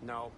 No.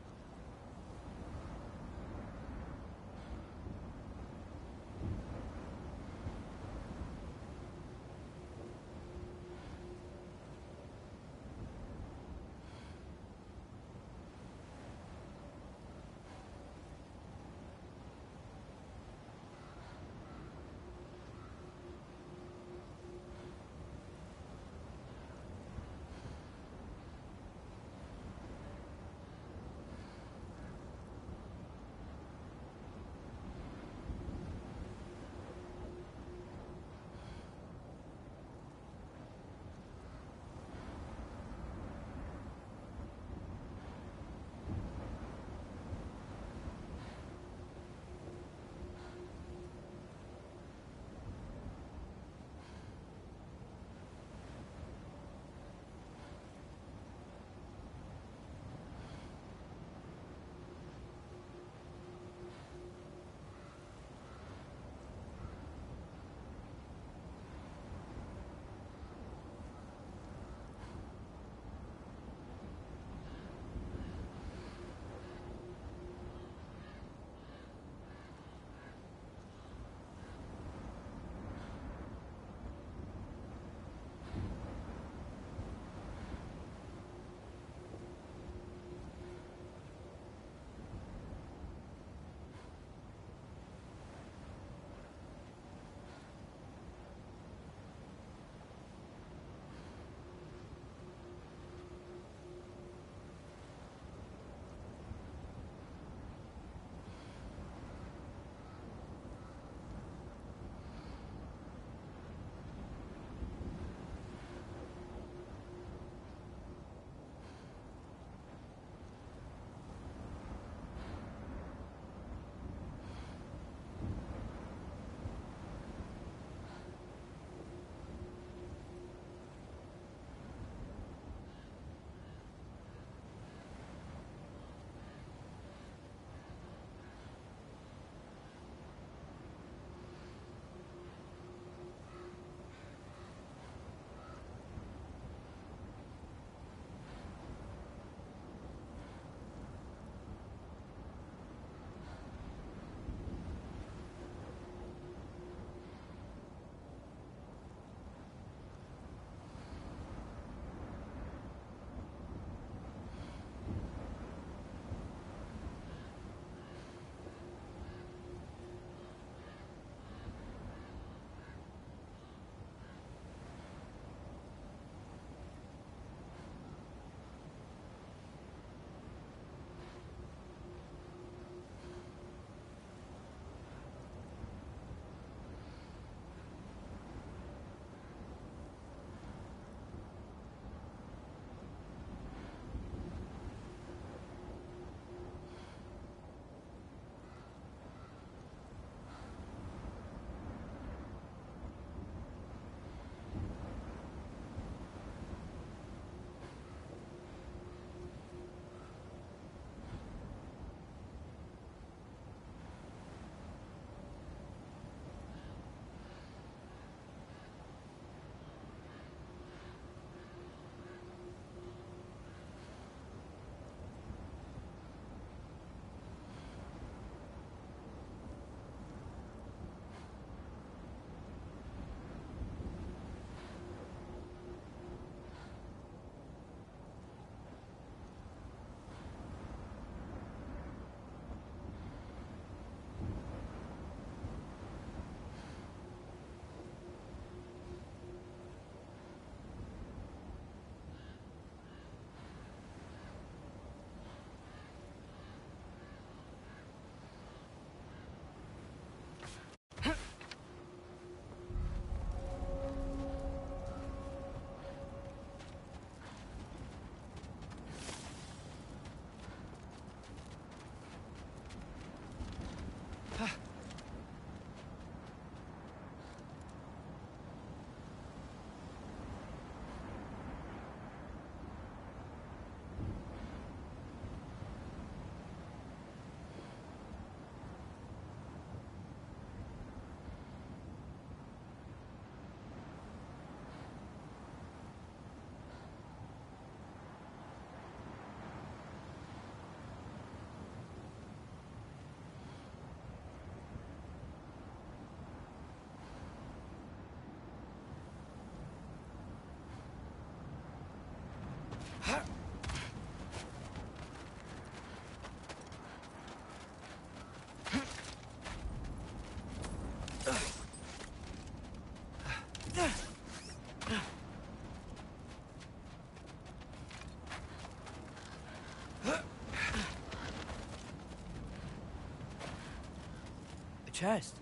Chest.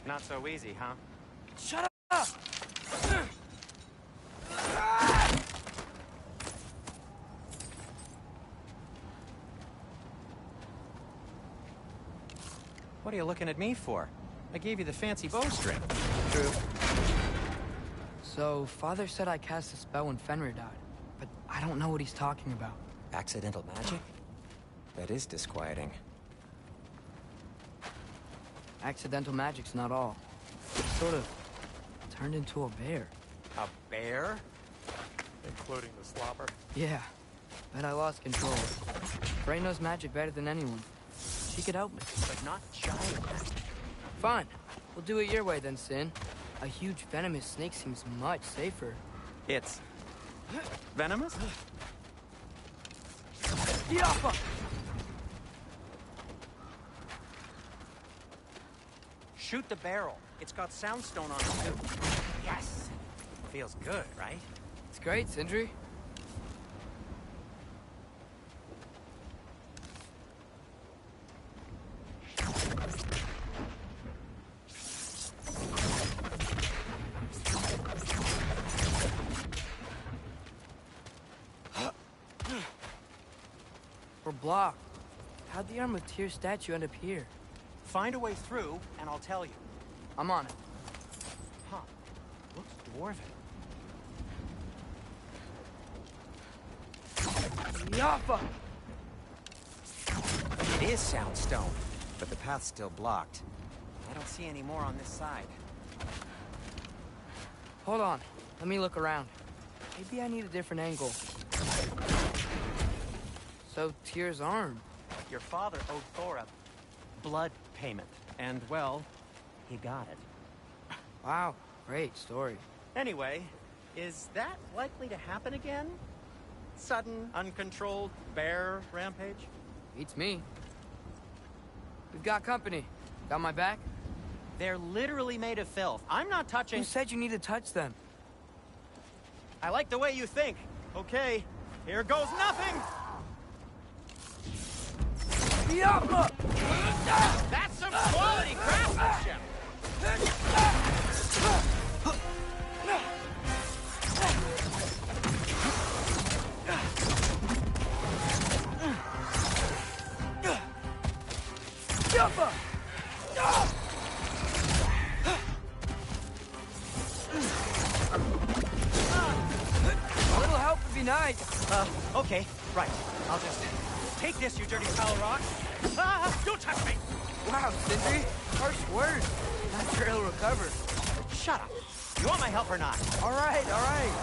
Not so easy, huh? Shut up! What are you looking at me for? I gave you the fancy bowstring. True. So, Father said I cast a spell when Fenrir died, but I don't know what he's talking about. Accidental magic? That is disquieting. Accidental magic's not all. It sort of turned into a bear. A bear? Including the slobber. Yeah, but I lost control. Frey knows magic better than anyone. She could help me. But not giant magic. Fine. We'll do it your way then, Sin. A huge venomous snake seems much safer. It's... venomous? Yappa! Shoot the barrel. It's got soundstone on it, too. Yes! Feels good, right? It's great, Sindri. We're blocked. How'd the Arm of Tyr statue end up here? Find a way through, and I'll tell you. I'm on it. Huh. Looks dwarven. Yappa! It is soundstone, but the path's still blocked. I don't see any more on this side. Hold on. Let me look around. Maybe I need a different angle. So, Tyr's arm. Your father owed Thor a blood payment, and, well, he got it. Wow, great story. Anyway, is that likely to happen again? Sudden, uncontrolled bear rampage? Beats me. We've got company. Got my back? They're literally made of filth. I'm not touching... Who said you need to touch them? I like the way you think. Okay, here goes nothing! Yappa! That's some quality craftsmanship! Yappa! A little help would be nice. Okay, right. I'll just take this, you dirty pile of rock. Ah, don't touch me! Wow, Sindri. Harsh words. Not sure he'll recover. Shut up. You want my help or not? All right, all right.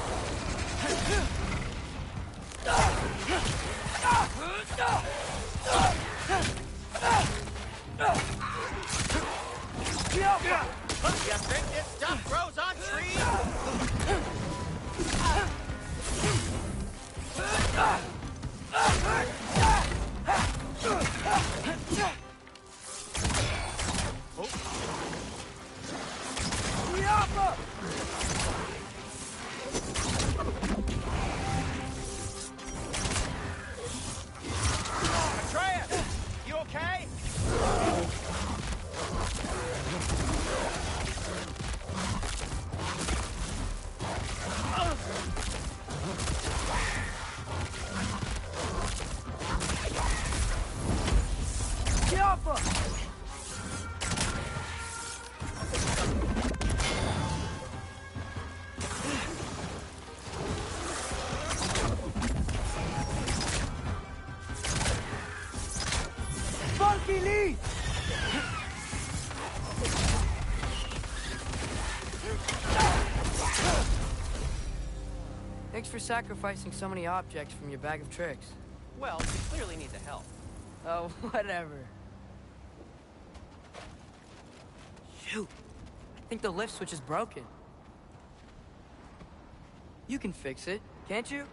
You think this stuff grows on trees? Atreus, you okay? Funky Lee! Thanks for sacrificing so many objects from your bag of tricks. Well, you clearly need the help. Oh, whatever. Shoot. I think the lift switch is broken. You can fix it, can't you?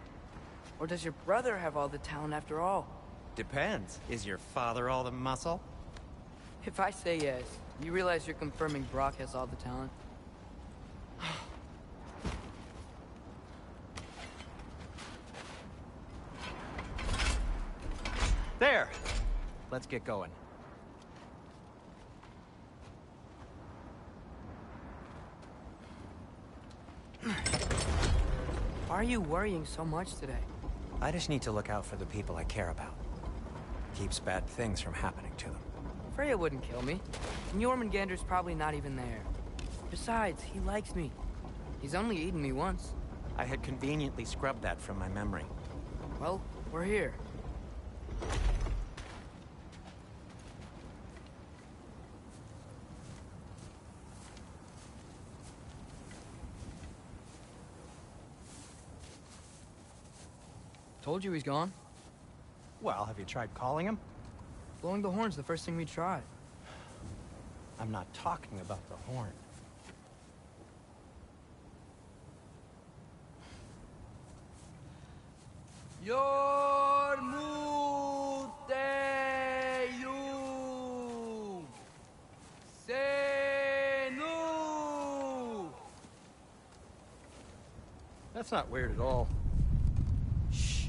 Or does your brother have all the talent after all? Depends. Is your father all the muscle? If I say yes, you realize you're confirming Brock has all the talent? There! Let's get going. Why are you worrying so much today? I just need to look out for the people I care about. Keeps bad things from happening to them. Freya wouldn't kill me. And Jormungandr's probably not even there. Besides, he likes me. He's only eaten me once. I had conveniently scrubbed that from my memory. Well, we're here. Told you he's gone. Well, have you tried calling him? Blowing the horn's the first thing we tried. I'm not talking about the horn. Yormuteyu Senu. That's not weird at all. Shh.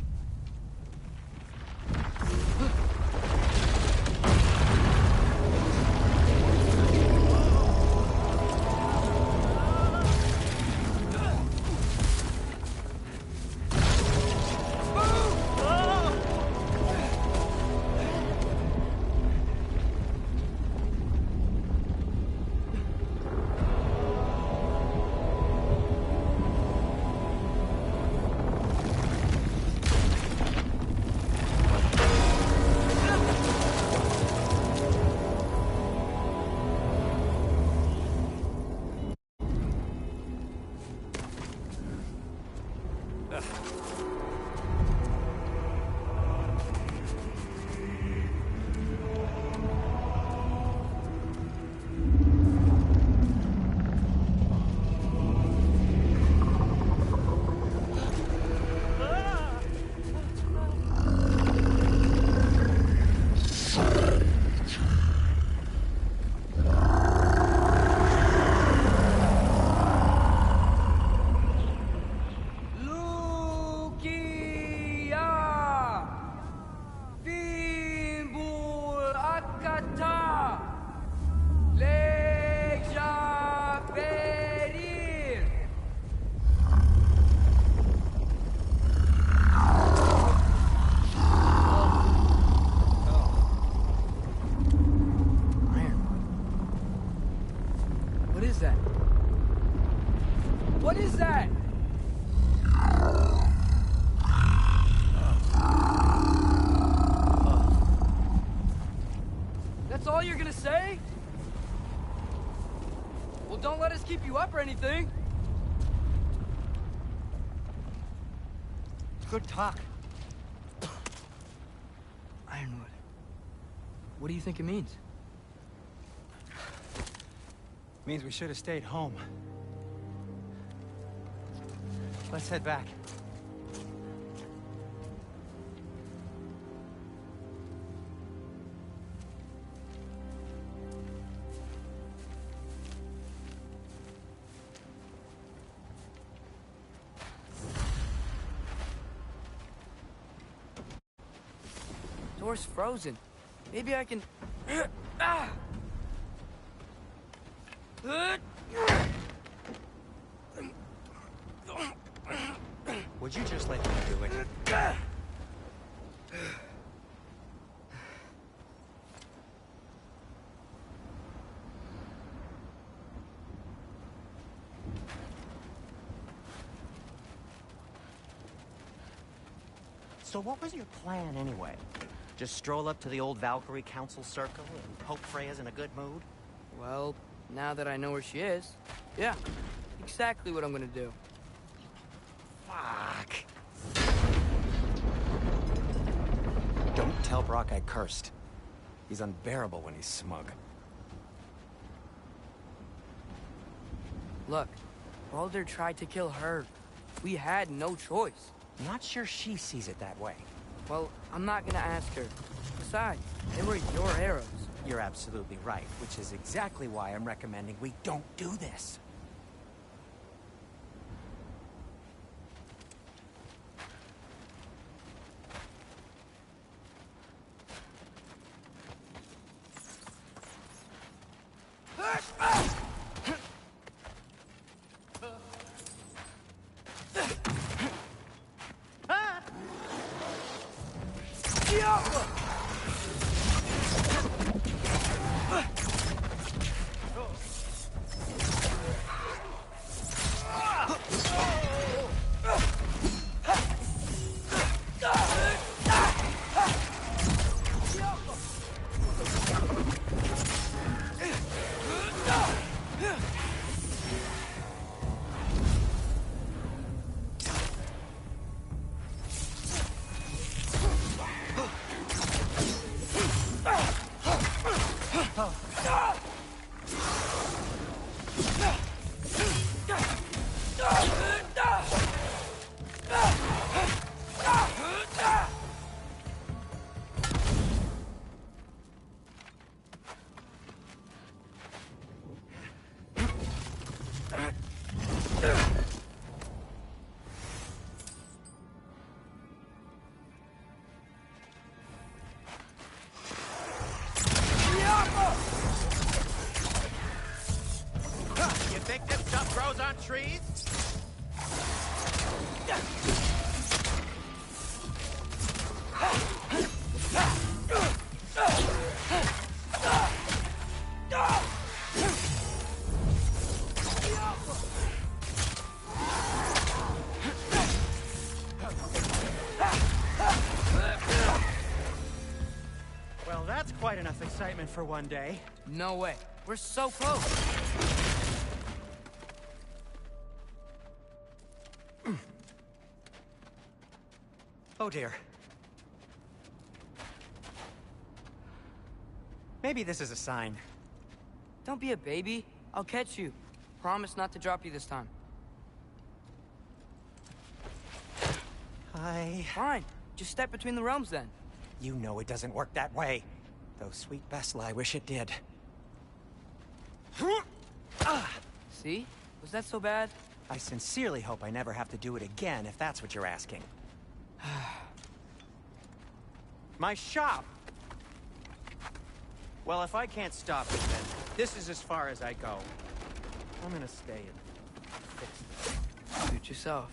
What is that? That's all you're gonna say? Well, don't let us keep you up or anything. Good talk. Ironwood. What do you think it means? Means we should have stayed home. Let's head back. Door's frozen. Maybe I can... Ah! Would you just let me do it? So what was your plan anyway? Just stroll up to the old Valkyrie Council circle and hope Freya's in a good mood? Well, now that I know where she is, yeah, exactly what I'm gonna do. Fuck. Don't tell Brock I cursed. He's unbearable when he's smug. Look, Baldur tried to kill her. We had no choice. I'm not sure she sees it that way. Well, I'm not gonna ask her. Besides, they were your arrows. You're absolutely right, which is exactly why I'm recommending we don't do this. Trees? Well, that's quite enough excitement for one day. No way. We're so close. Oh dear. Maybe this is a sign. Don't be a baby. I'll catch you. Promise not to drop you this time. Fine. Just step between the realms then. You know it doesn't work that way. Though sweet Bessel, I wish it did. See? Was that so bad? I sincerely hope I never have to do it again, if that's what you're asking. My shop! Well, if I can't stop it, then this is as far as I go. I'm gonna stay and fix this. Suit yourself.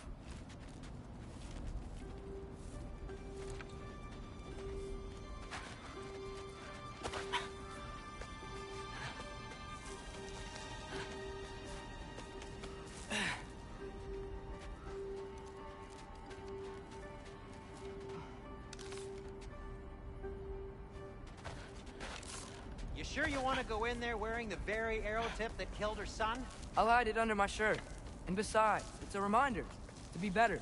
You sure you want to go in there wearing the very arrow tip that killed her son? I'll hide it under my shirt. And besides, it's a reminder to be better.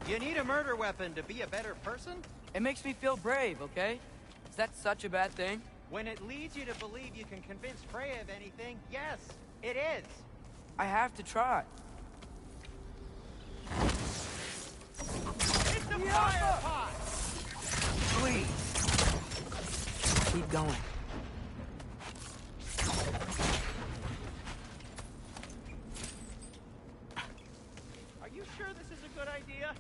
You need a murder weapon to be a better person? It makes me feel brave, okay? Is that such a bad thing? When it leads you to believe you can convince Freya of anything, yes, it is. I have to try. It's a fire pot! Please. Keep going. Are you sure this is a good idea?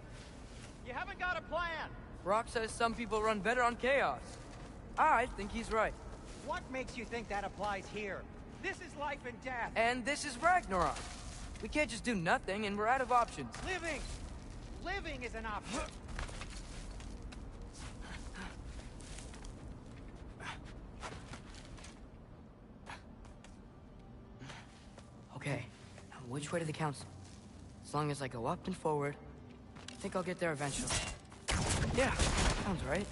You haven't got a plan. Rock says some people run better on chaos. I think he's right. What makes you think that applies here? This is life and death. And this is Ragnarok. We can't just do nothing, and we're out of options. Living! Living is an option. Okay, now which way to the council? As long as I go up and forward, I think I'll get there eventually. Yeah, sounds right.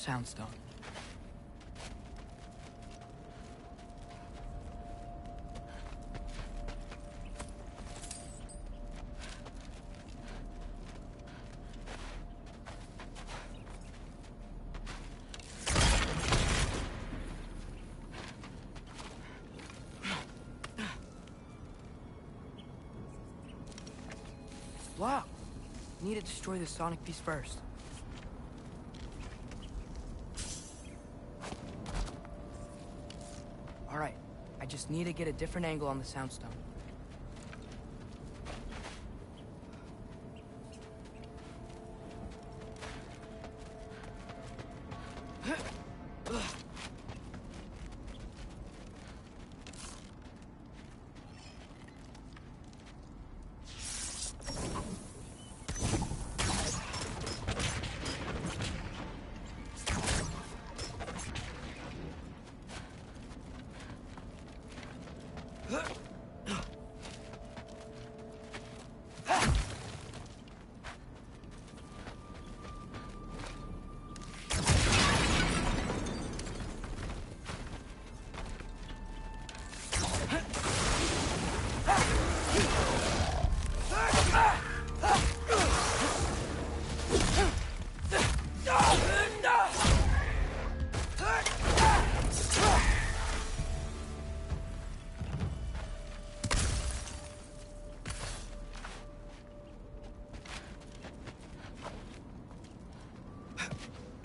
soundstone. Block! Need to destroy the sonic piece first. Alright, I just need to get a different angle on the soundstone.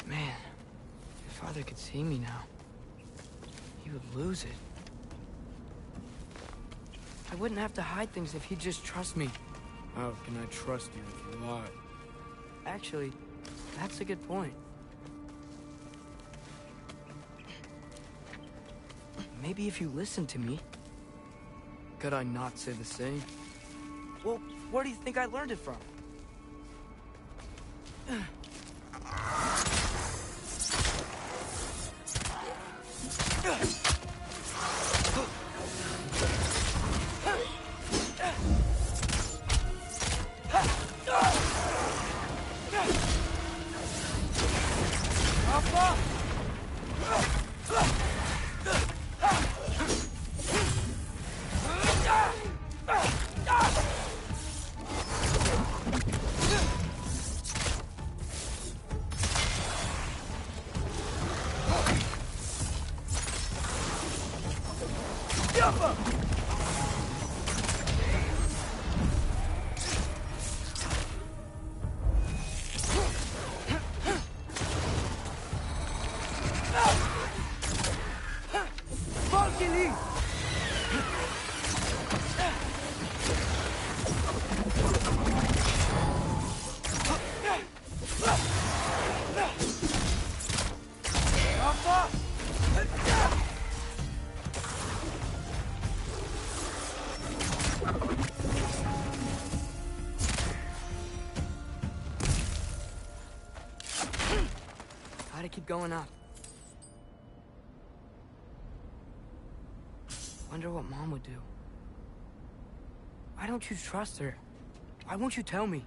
Man, if Father could see me now, he would lose it. I wouldn't have to hide things if he'd just trust me. How can I trust you if you lie? Actually, that's a good point. Maybe if you listen to me. Could I not say the same? Well, where do you think I learned it from? Gotta keep going up. Wonder what Mom would do. Why don't you trust her? Why won't you tell me?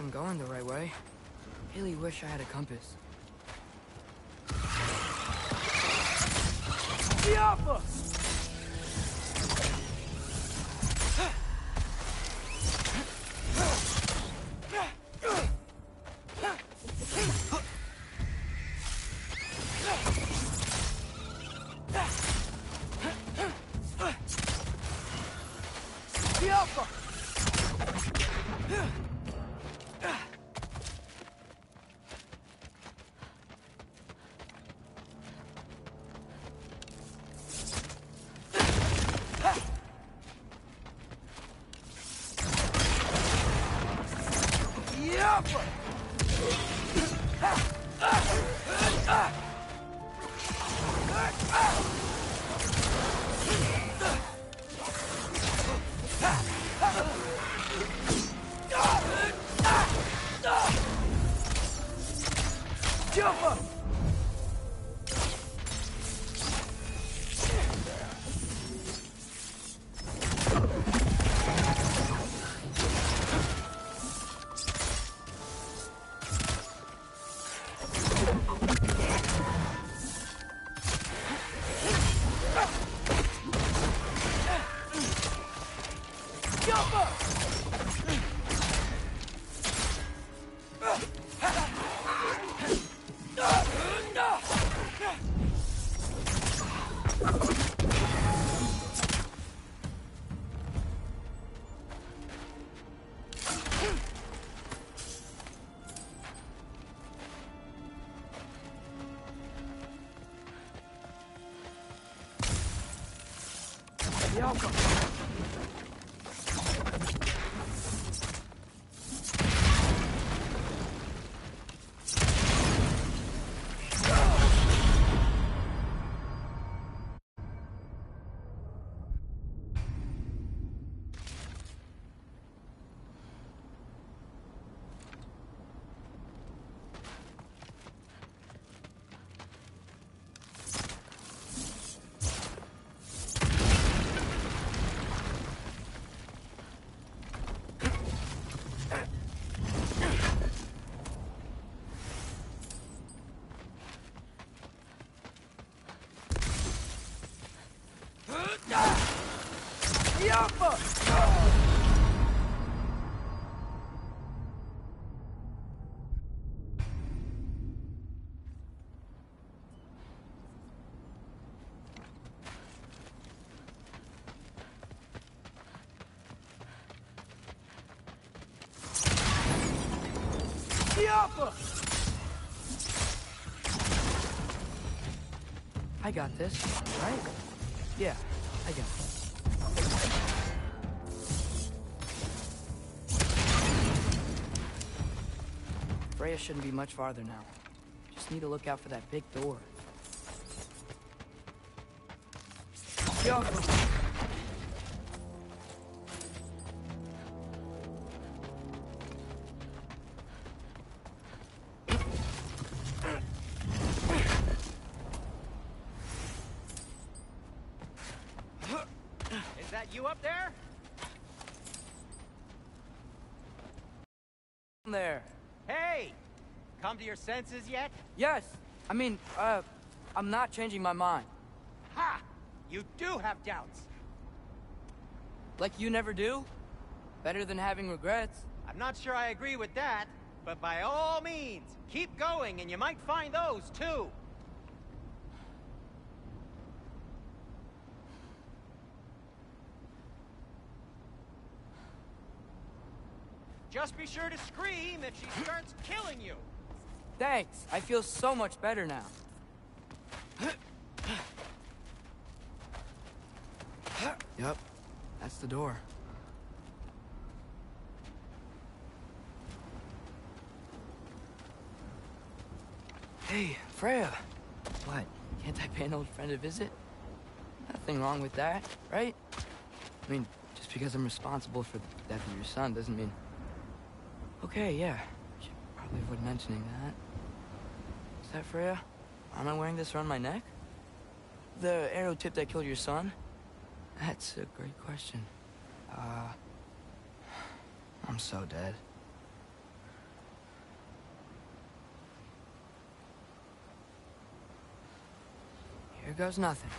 I'm going the right way. Really wish I had a compass. Diablo! I got this, right? Yeah, I got it. Freya shouldn't be much farther now. Just need to look out for that big door. Yo! Is that you up there? There. Hey! Come to your senses yet? Yes. I mean, I'm not changing my mind. Ha! You do have doubts. Like you never do? Better than having regrets. I'm not sure I agree with that, but by all means, keep going and you might find those too. Just be sure to scream if she starts killing you. Thanks. I feel so much better now. Yep. That's the door. Hey, Freya. What? Can't I pay an old friend a visit? Nothing wrong with that, right? I mean, just because I'm responsible for the death of your son doesn't mean... Okay, yeah. Should probably avoid mentioning that. Is that Freya? Am I wearing this around my neck? The arrow tip that killed your son? That's a great question. I'm so dead. Here goes nothing.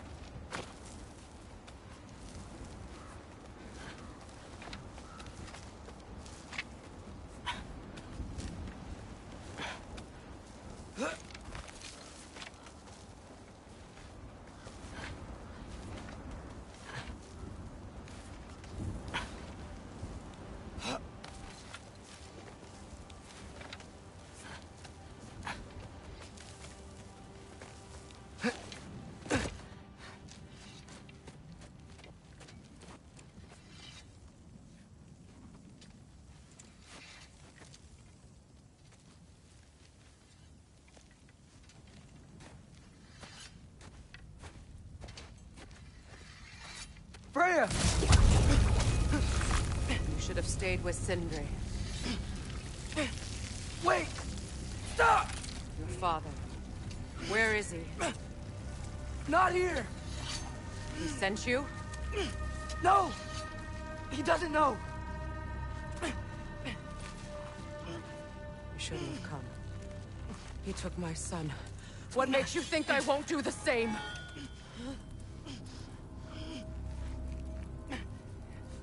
Freya! You should have stayed with Sindri. Wait! Stop! Your father. Where is he? Not here! He sent you? No! He doesn't know! You shouldn't have come. He took my son. What makes you think I won't do the same?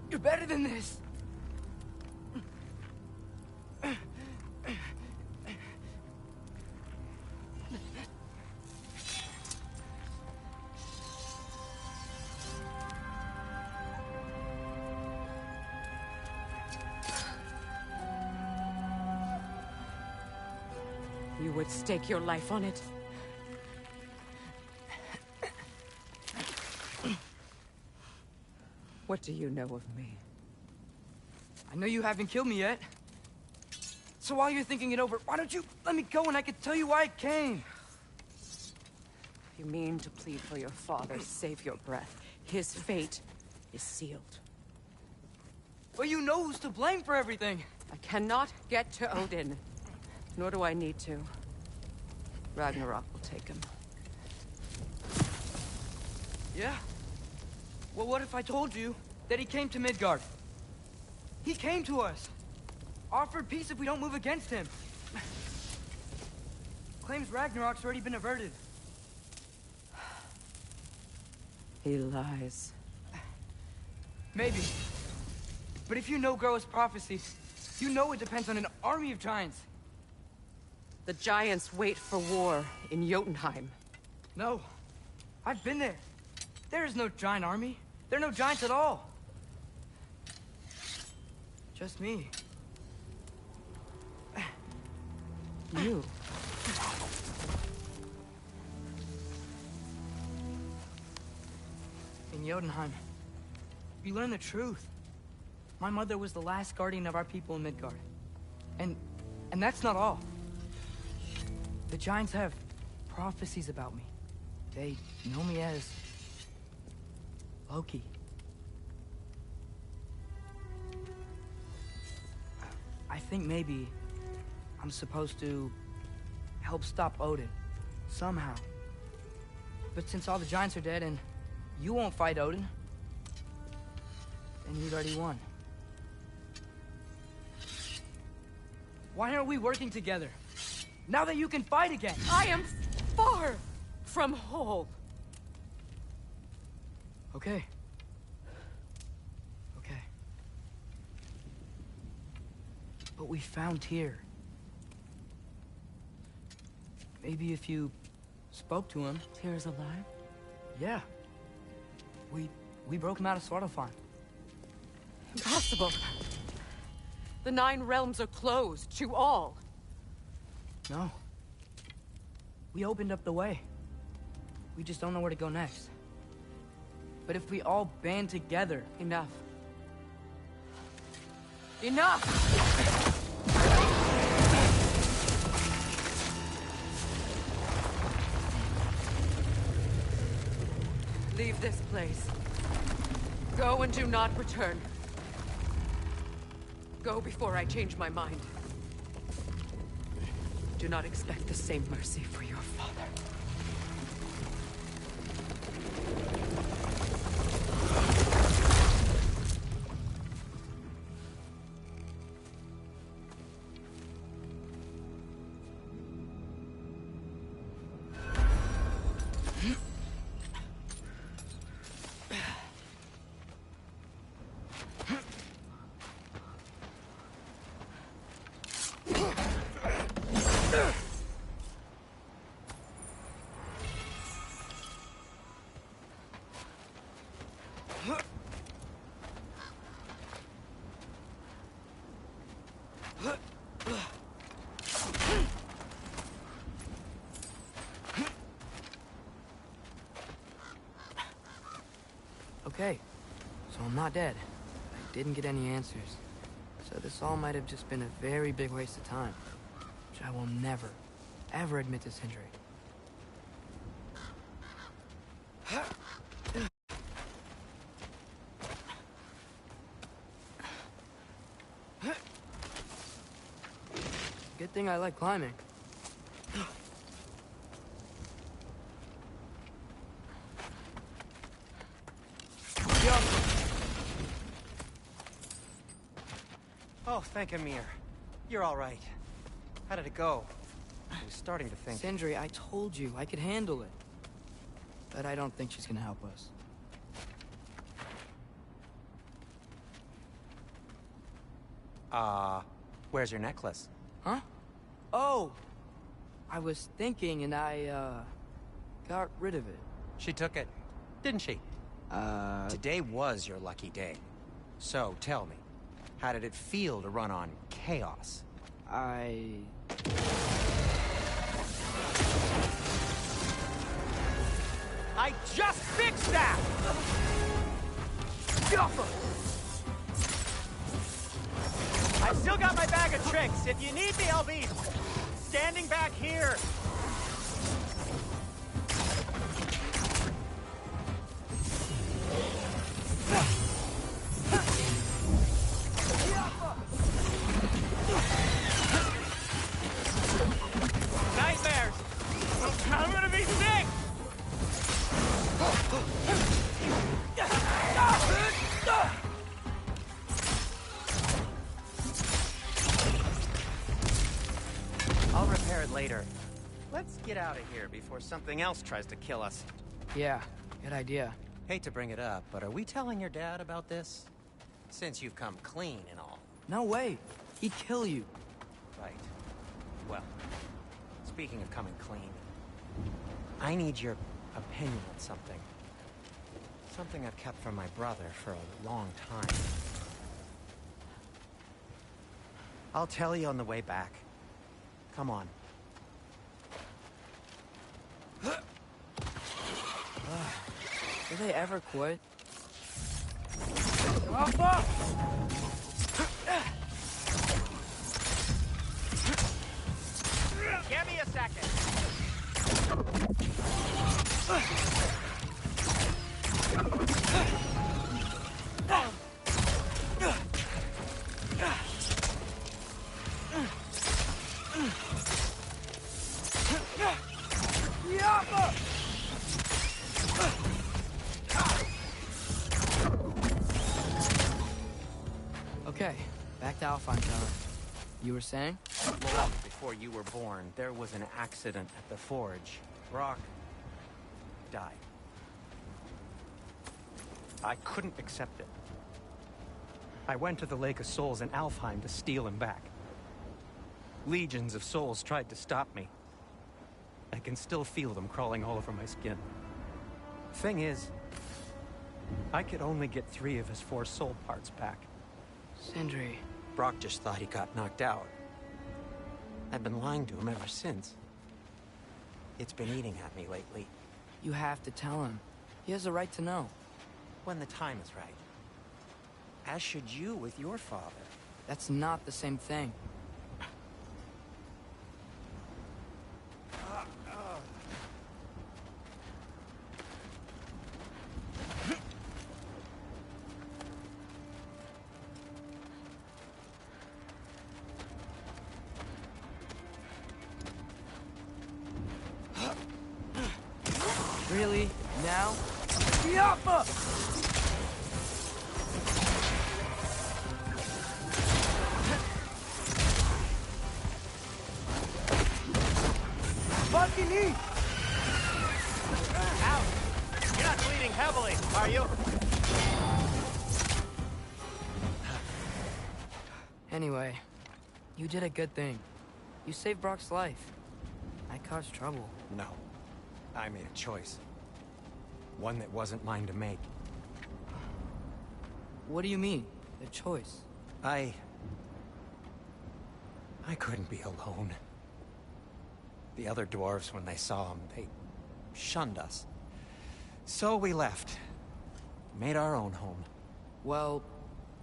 You're better than this! You would stake your life on it? What do you know of me? I know you haven't killed me yet. So while you're thinking it over, why don't you let me go and I can tell you why I came? You mean to plead for your father, save your breath. His fate is sealed. Well, you know who's to blame for everything. I cannot get to Odin. Nor do I need to. Ragnarok will take him. Yeah? Well, what if I told you that he came to Midgard? He came to us. Offered peace if we don't move against him. Claims Ragnarok's already been averted. He lies. Maybe. But if you know Groa's prophecy, you know it depends on an army of giants. The giants wait for war in Jotunheim. No. I've been there. There is no giant army. There are no giants at all. Just me. You. In Jotunheim, we learn the truth. My mother was the last guardian of our people in Midgard. And that's not all. The giants have prophecies about me. They know me as Loki. I think maybe I'm supposed to help stop Odin, somehow. But since all the giants are dead and you won't fight Odin, then you'd already won. Why aren't we working together? Now that you can fight again! I am far from whole. Okay. Okay. But we found Tyr. Maybe if you spoke to him... Tyr's alive? Yeah. We broke him out of Svartalfheim. Impossible. The 9 realms are closed to all. No. We opened up the way. We just don't know where to go next. But if we all band together... Enough. Enough! Leave this place. Go and do not return. Go before I change my mind. Do not expect the same mercy for your father. Okay, so I'm not dead. I didn't get any answers. So this all might have just been a very big waste of time. Which I will never, ever admit to Sindri. Good thing I like climbing. Oh, thank Amir. You're all right. How did it go? I was starting to think... Sindri, I told you I could handle it. But I don't think she's gonna help us. Where's your necklace? Huh? Oh! I was thinking and I, got rid of it. She took it, didn't she? Today was your lucky day. So, tell me, how did it feel to run on chaos? I just fixed that! I've still got my bag of tricks. If you need me, I'll be standing back here. Nightmares! I'm gonna be sick! I'll repair it later. Let's get out of here before something else tries to kill us. Yeah, good idea. Hate to bring it up, but are we telling your dad about this? Since you've come clean and all. No way. He'd kill you. Right. Well, speaking of coming clean, I need your opinion on something. Something I've kept from my brother for a long time. I'll tell you on the way back. Come on. Do they ever quit? Give me a second. Okay, back to Alphine Tower. You were saying? Long before you were born, there was an accident at the forge. Brock died. I couldn't accept it. I went to the Lake of Souls in Alfheim to steal him back. Legions of souls tried to stop me. I can still feel them crawling all over my skin. Thing is, I could only get 3 of his 4 soul parts back. Sindri. Brock just thought he got knocked out. I've been lying to him ever since. It's been eating at me lately. You have to tell him. He has a right to know. When the time is right. As should you with your father. That's not the same thing. Really? Now? Yappa! Fucking eat! Ouch! You're not bleeding heavily, are you? Anyway, you did a good thing. You saved Brock's life. I caused trouble. No. I made a choice. One that wasn't mine to make. What do you mean? A choice? I couldn't be alone. The other dwarves, when they saw him, they shunned us. So we left. Made our own home. Well,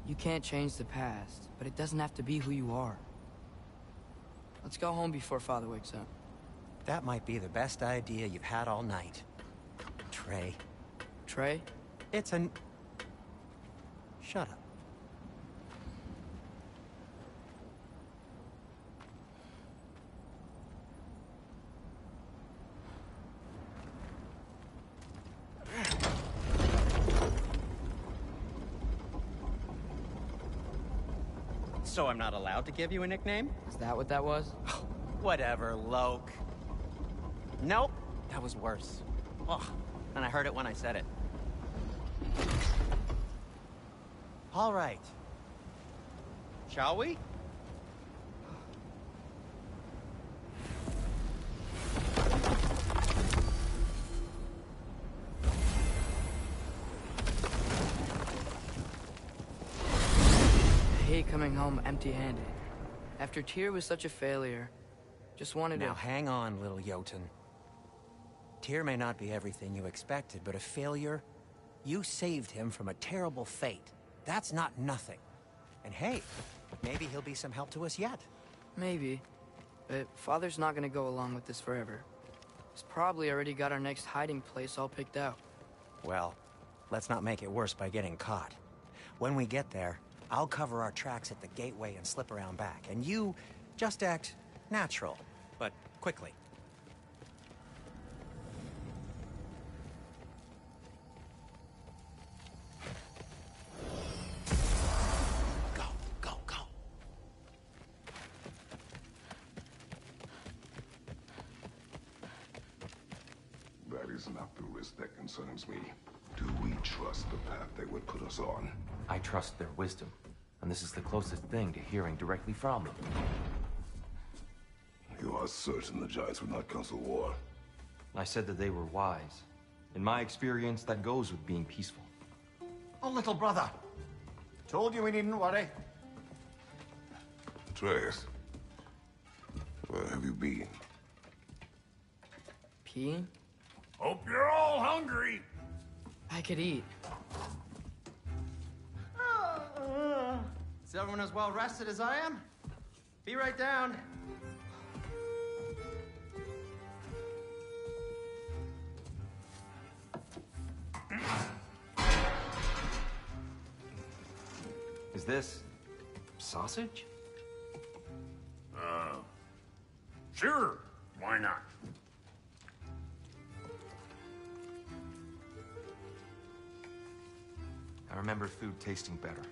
you can't change the past, but it doesn't have to be who you are. Let's go home before Father wakes up. That might be the best idea you've had all night. Trey. Trey? It's an... Shut up. So I'm not allowed to give you a nickname? Is that what that was? Whatever, Loke. Nope, that was worse. Ugh, and I heard it when I said it. All right. Shall we? I hate coming home empty-handed. After Tyr was such a failure, just wanted to... Now hang on, little Jotun. Tyr may not be everything you expected, but a failure? You saved him from a terrible fate. That's not nothing. And hey, maybe he'll be some help to us yet. Maybe. But Father's not gonna go along with this forever. He's probably already got our next hiding place all picked out. Well, let's not make it worse by getting caught. When we get there, I'll cover our tracks at the gateway and slip around back. And you just act natural, but quickly. Go, go, go. That is not the risk that concerns me. Too weak. trust the path they would put us on. I trust their wisdom, and this is the closest thing to hearing directly from them. You are certain the Giants would not counsel war? I said that they were wise. In my experience, that goes with being peaceful. Oh, little brother. Told you we needn't worry. Atreus, where have you been? Peeing? Hope you're all hungry. I could eat. Is everyone as well rested as I am? Be right down. Is this sausage? Sure. Why not? I remember food tasting better.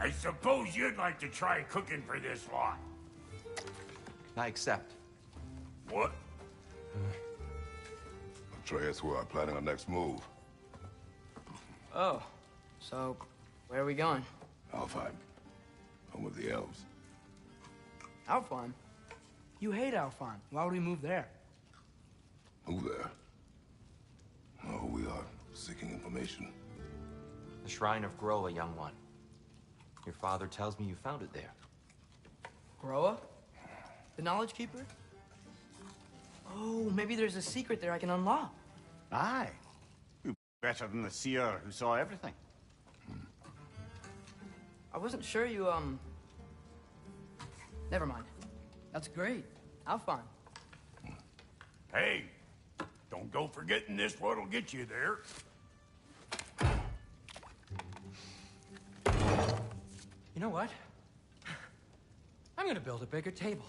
I suppose you'd like to try cooking for this lot. I accept. What? Atreus, we are planning our next move. Oh, so where are we going? Alfheim. Home of the elves. Alfheim? You hate Alfheim. Why would we move there? Move there. Oh, we are seeking information. The Shrine of Groa, young one. Your father tells me you found it there. Groa? The Knowledge Keeper? Oh, maybe there's a secret there I can unlock. Aye. Who better than the seer who saw everything? I wasn't sure you, Never mind. That's great. Alfheim. Hey, don't go forgetting this what'll get you there. You know what? I'm gonna build a bigger table.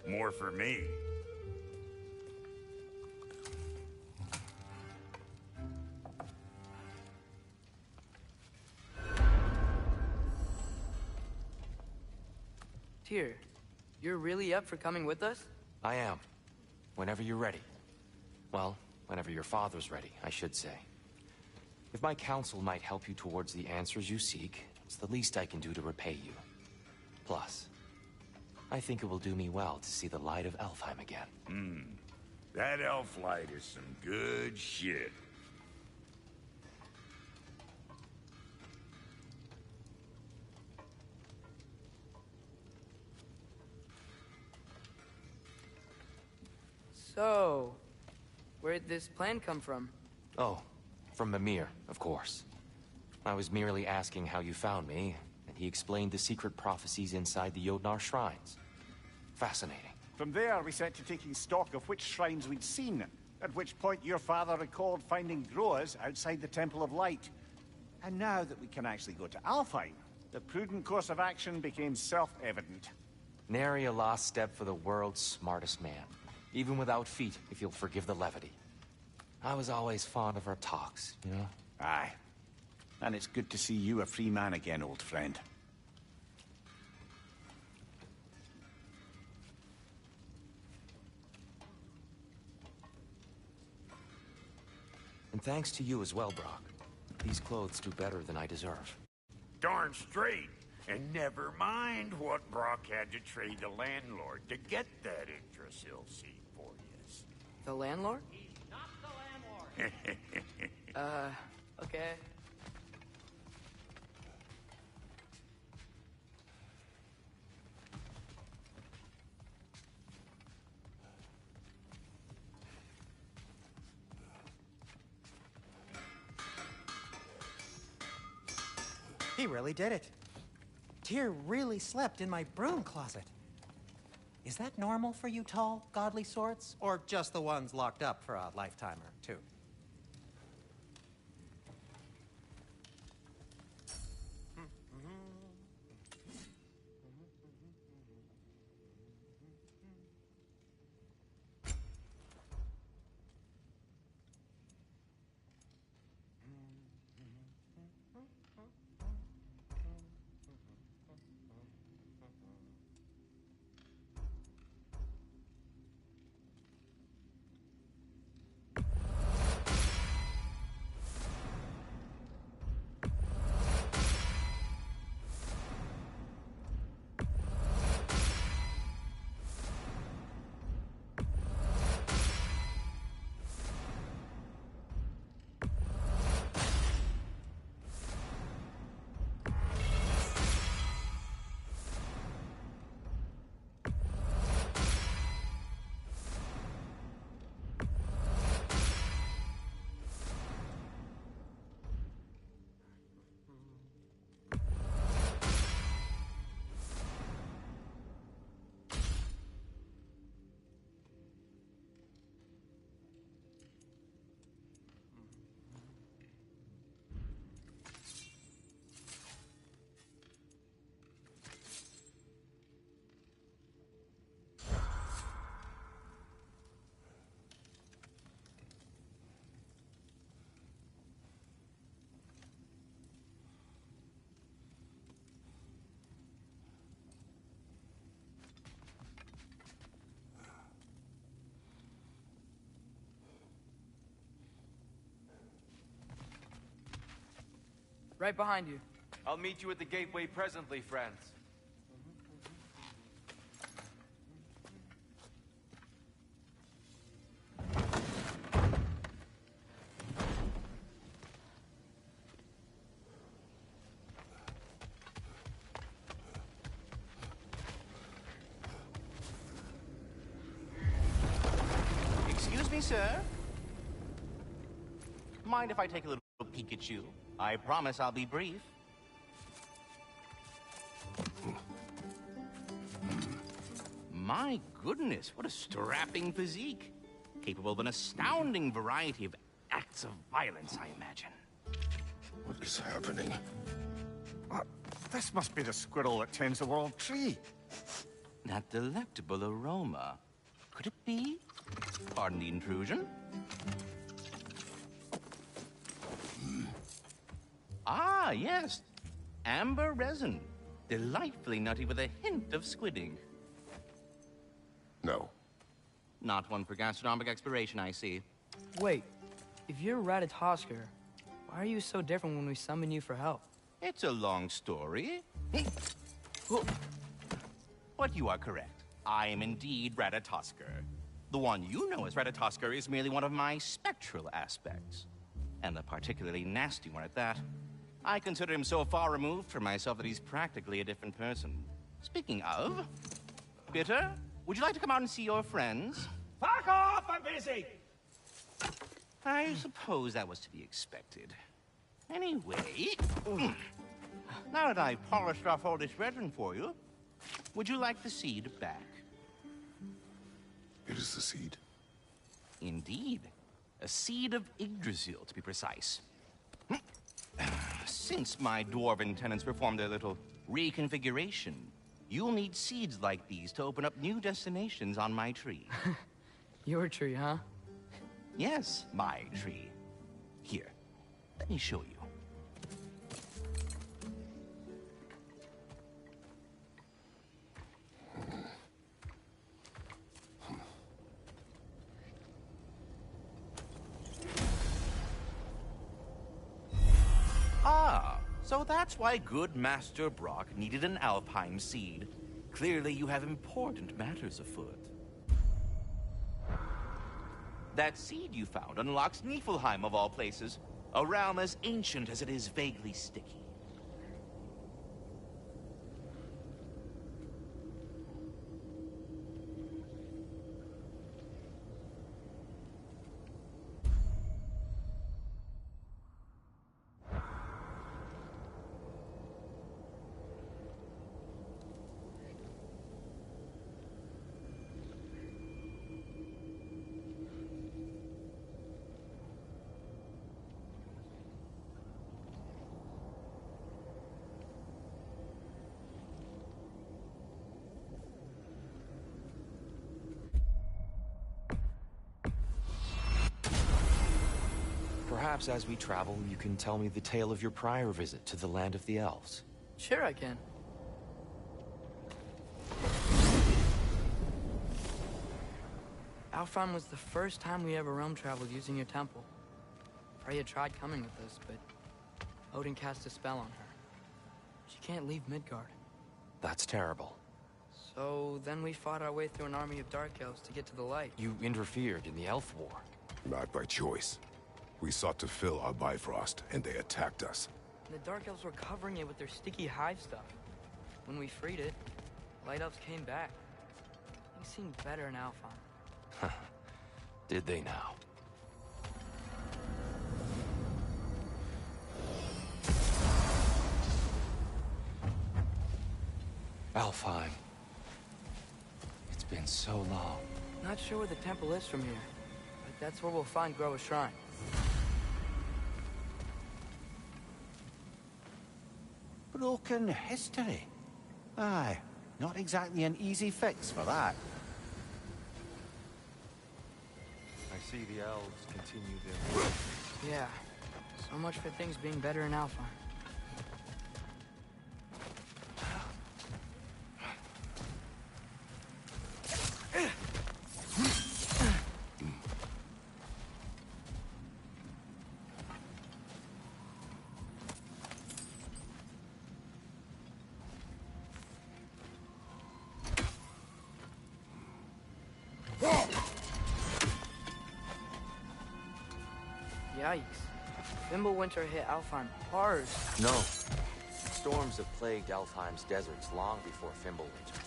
More for me. Tyr, you're really up for coming with us? I am. Whenever you're ready. Well, whenever your father's ready, I should say. If my counsel might help you towards the answers you seek, it's the least I can do to repay you. Plus, I think it will do me well to see the light of Alfheim again. That elf light is some good shit. So, where'd this plan come from? Oh, from Mimir, of course. I was merely asking how you found me, and he explained the secret prophecies inside the Jotnar shrines. Fascinating. From there, we set to taking stock of which shrines we'd seen, at which point your father recalled finding Groas outside the Temple of Light. And now that we can actually go to Alfheim, the prudent course of action became self-evident. Nary a lost step for the world's smartest man. Even without feet, if you'll forgive the levity. I was always fond of our talks, you know? Aye. And it's good to see you a free man again, old friend. And thanks to you as well, Brock. These clothes do better than I deserve. Darn straight. And never mind what Brock had to trade the landlord to get that Yggdrasil seat for you. The landlord? He's not the landlord. Okay. He really did it. Tyr really slept in my broom closet. Is that normal for you tall, godly sorts? Or just the ones locked up for a lifetime or two? Right behind you. I'll meet you at the gateway presently, friends. Excuse me, sir. Mind if I take a little peek at you? I promise I'll be brief. My goodness, what a strapping physique. Capable of an astounding variety of acts of violence, I imagine. What is happening? This must be the squirrel that tends the world tree. That delectable aroma. Could it be? Pardon the intrusion. Ah, yes. Amber resin. Delightfully nutty with a hint of squidding. No. Not one for gastronomic exploration, I see. Wait, if you're Ratatosker, why are you so different when we summon you for help? It's a long story. But you are correct. I am indeed Ratatosker. The one you know as Ratatosker is merely one of my spectral aspects. And a particularly nasty one at that. I consider him so far removed from myself that he's practically a different person. Speaking of... Bitter, would you like to come out and see your friends? Fuck off! I'm busy! I suppose that was to be expected. Anyway... Now that I've polished off all this resin for you, would you like the seed back? It is the seed. Indeed. A seed of Yggdrasil, to be precise. Since my dwarven tenants performed their little reconfiguration, you'll need seeds like these to open up new destinations on my tree. Your tree, huh? Yes, my tree. Here, let me show you. Ah, so that's why good Master Brock needed an Alpine seed. Clearly you have important matters afoot. That seed you found unlocks Niflheim of all places, a realm as ancient as it is vaguely sticky. Perhaps as we travel, you can tell me the tale of your prior visit to the land of the elves. Sure I can. Alfheim was the first time we ever realm traveled using your temple. Freya tried coming with us, but Odin cast a spell on her. She can't leave Midgard. That's terrible. So then we fought our way through an army of dark elves to get to the light. You interfered in the elf war. Not by choice. We sought to fill our Bifrost, and they attacked us. And the dark elves were covering it with their sticky hive stuff. When we freed it, light elves came back. Things seemed better in Alfheim. Did they now? Alfheim. It's been so long. Not sure where the temple is from here, but that's where we'll find Groa's shrine. Broken history. Aye, not exactly an easy fix for that. I see the elves continue their... Yeah, so much for things being better in Alfheim. Yikes. Fimbulwinter hit Alfheim hard. No. Storms have plagued Alfheim's deserts long before Fimbulwinter.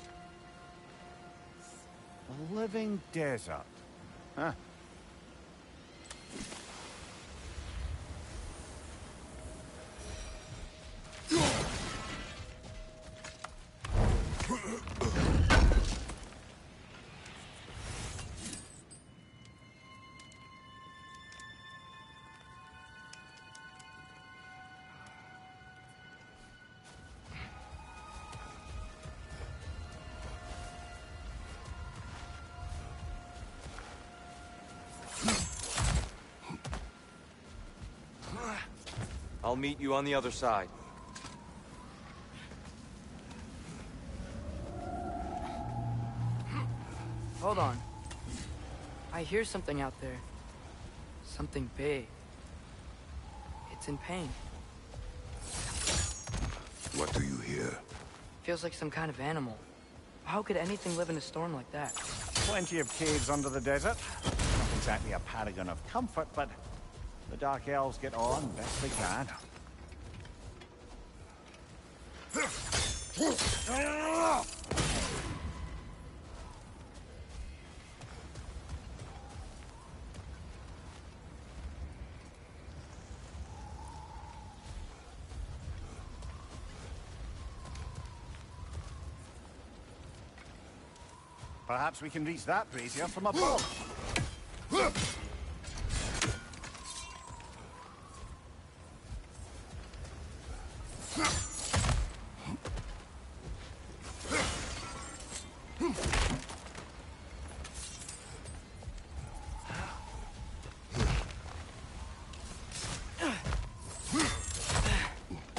A living desert. Huh. I'll meet you on the other side. Hold on. I hear something out there. Something big. It's in pain. What do you hear? Feels like some kind of animal. How could anything live in a storm like that? Plenty of caves under the desert. Not exactly a paragon of comfort, but the Dark Elves get on best they can. Perhaps we can reach that brazier from above.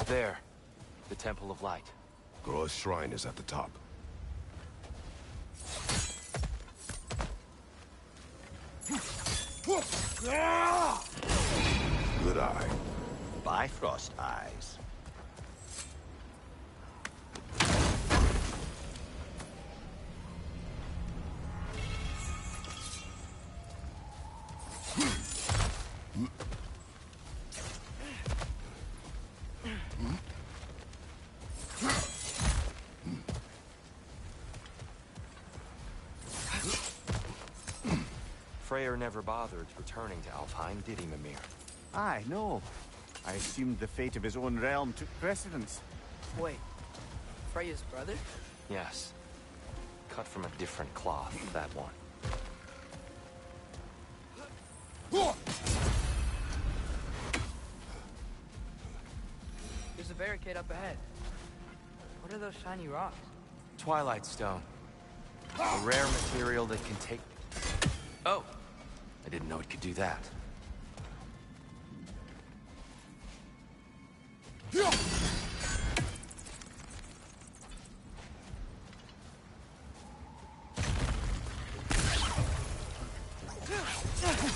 There. The Temple of Light. Groa's shrine is at the top. Good eye. Bifrost eyes. Freyr never bothered returning to Alfheim, did he, Mimir? Aye, no. I assumed the fate of his own realm took precedence. Wait. Freya's brother? Yes. Cut from a different cloth, that one. There's a barricade up ahead. What are those shiny rocks? Twilight Stone. A rare material that can take... Oh! I didn't know it could do that.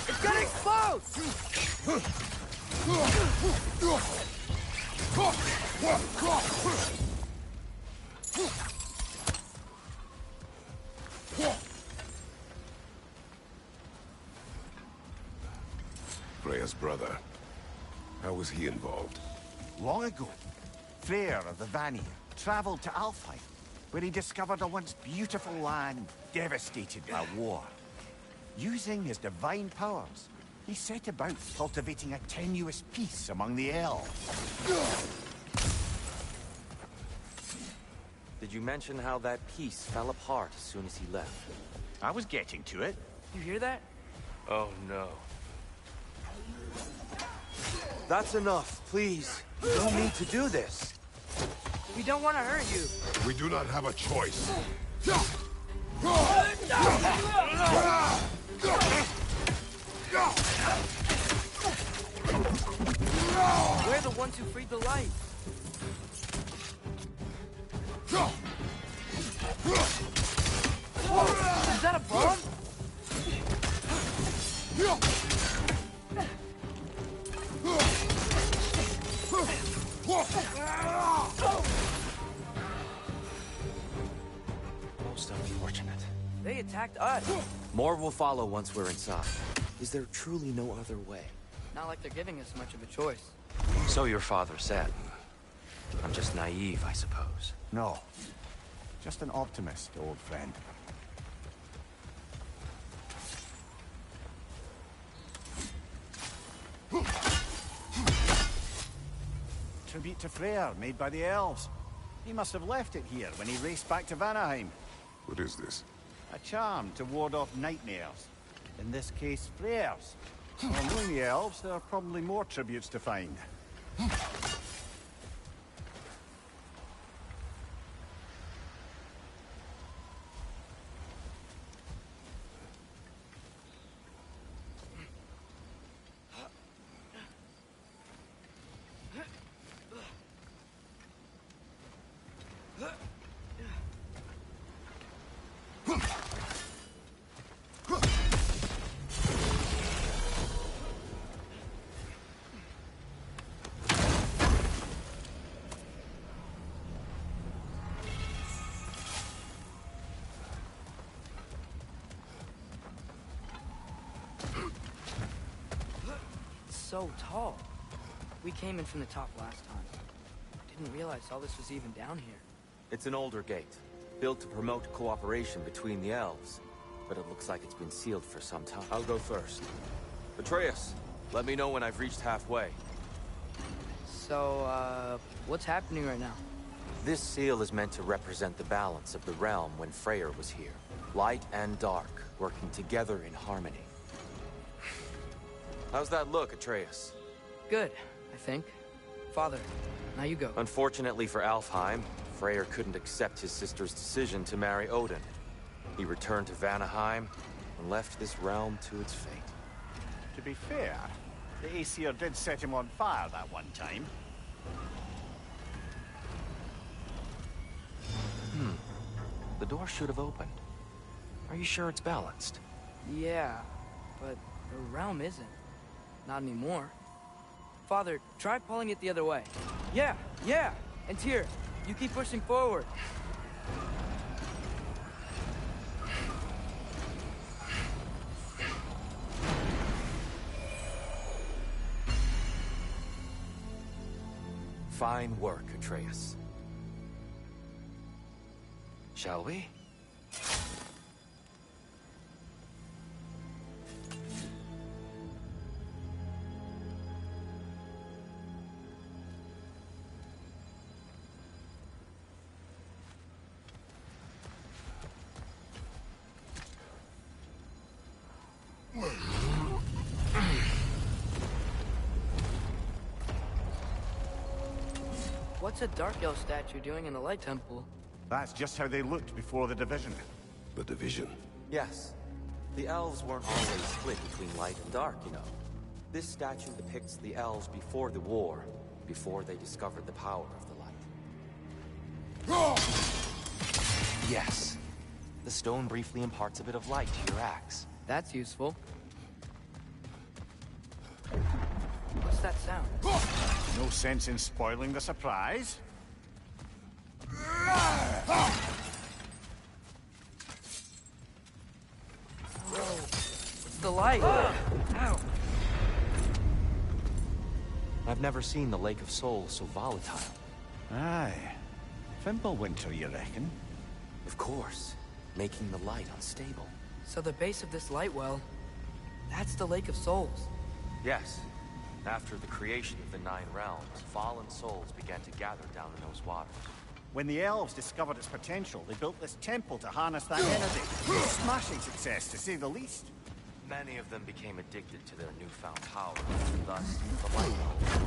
It's gonna explode! Freya's brother. How was he involved? Long ago, Freyr of the Vanir traveled to Alfheim, where he discovered a once beautiful land devastated by war. Using his divine powers, he set about cultivating a tenuous peace among the elves. Did you mention how that peace fell apart as soon as he left? I was getting to it. You hear that? Oh, no. That's enough, please. You don't need to do this. We don't want to hurt you. We do not have a choice. We're the ones who freed the light. Whoa, is that a bomb? Most unfortunate. They attacked us. More will follow once we're inside. Is there truly no other way? Not like they're giving us much of a choice. So your father said. I'm just naive, I suppose. No. Just an optimist, old friend. Tribute to Freyr, made by the elves. He must have left it here when he raced back to Vanaheim. What is this? A charm to ward off nightmares. In this case, Freyr's. Well, knowing the elves, there are probably more tributes to find. So tall. We came in from the top last time. Didn't realize all this was even down here. It's an older gate, built to promote cooperation between the elves. But it looks like it's been sealed for some time. I'll go first. Atreus, let me know when I've reached halfway. So, what's happening right now? This seal is meant to represent the balance of the realm when Freyr was here. Light and dark, working together in harmony. How's that look, Atreus? Good, I think. Father, now you go. Unfortunately for Alfheim, Freyr couldn't accept his sister's decision to marry Odin. He returned to Vanaheim and left this realm to its fate. To be fair, the Aesir did set him on fire that one time. The door should have opened. Are you sure it's balanced? Yeah, but the realm isn't. Not anymore. Father, try pulling it the other way. Yeah! And Tyr, you keep pushing forward. Fine work, Atreus. Shall we? What's a Dark Elf statue doing in the Light Temple? That's just how they looked before the division. The division. Yes. The elves weren't always split between light and dark, you know. This statue depicts the elves before the war, before they discovered the power of the light. Yes. The stone briefly imparts a bit of light to your axe. That's useful. What's that sound? No sense in spoiling the surprise. It's the light! Ow! I've never seen the Lake of Souls so volatile. Aye. Fimbulwinter, you reckon? Of course. Making the light unstable. So the base of this light well, that's the Lake of Souls. Yes. After the creation of the Nine Realms, fallen souls began to gather down in those waters. When the elves discovered its potential, they built this temple to harness that energy. Smashing success, to say the least. Many of them became addicted to their newfound power, thus the light elves.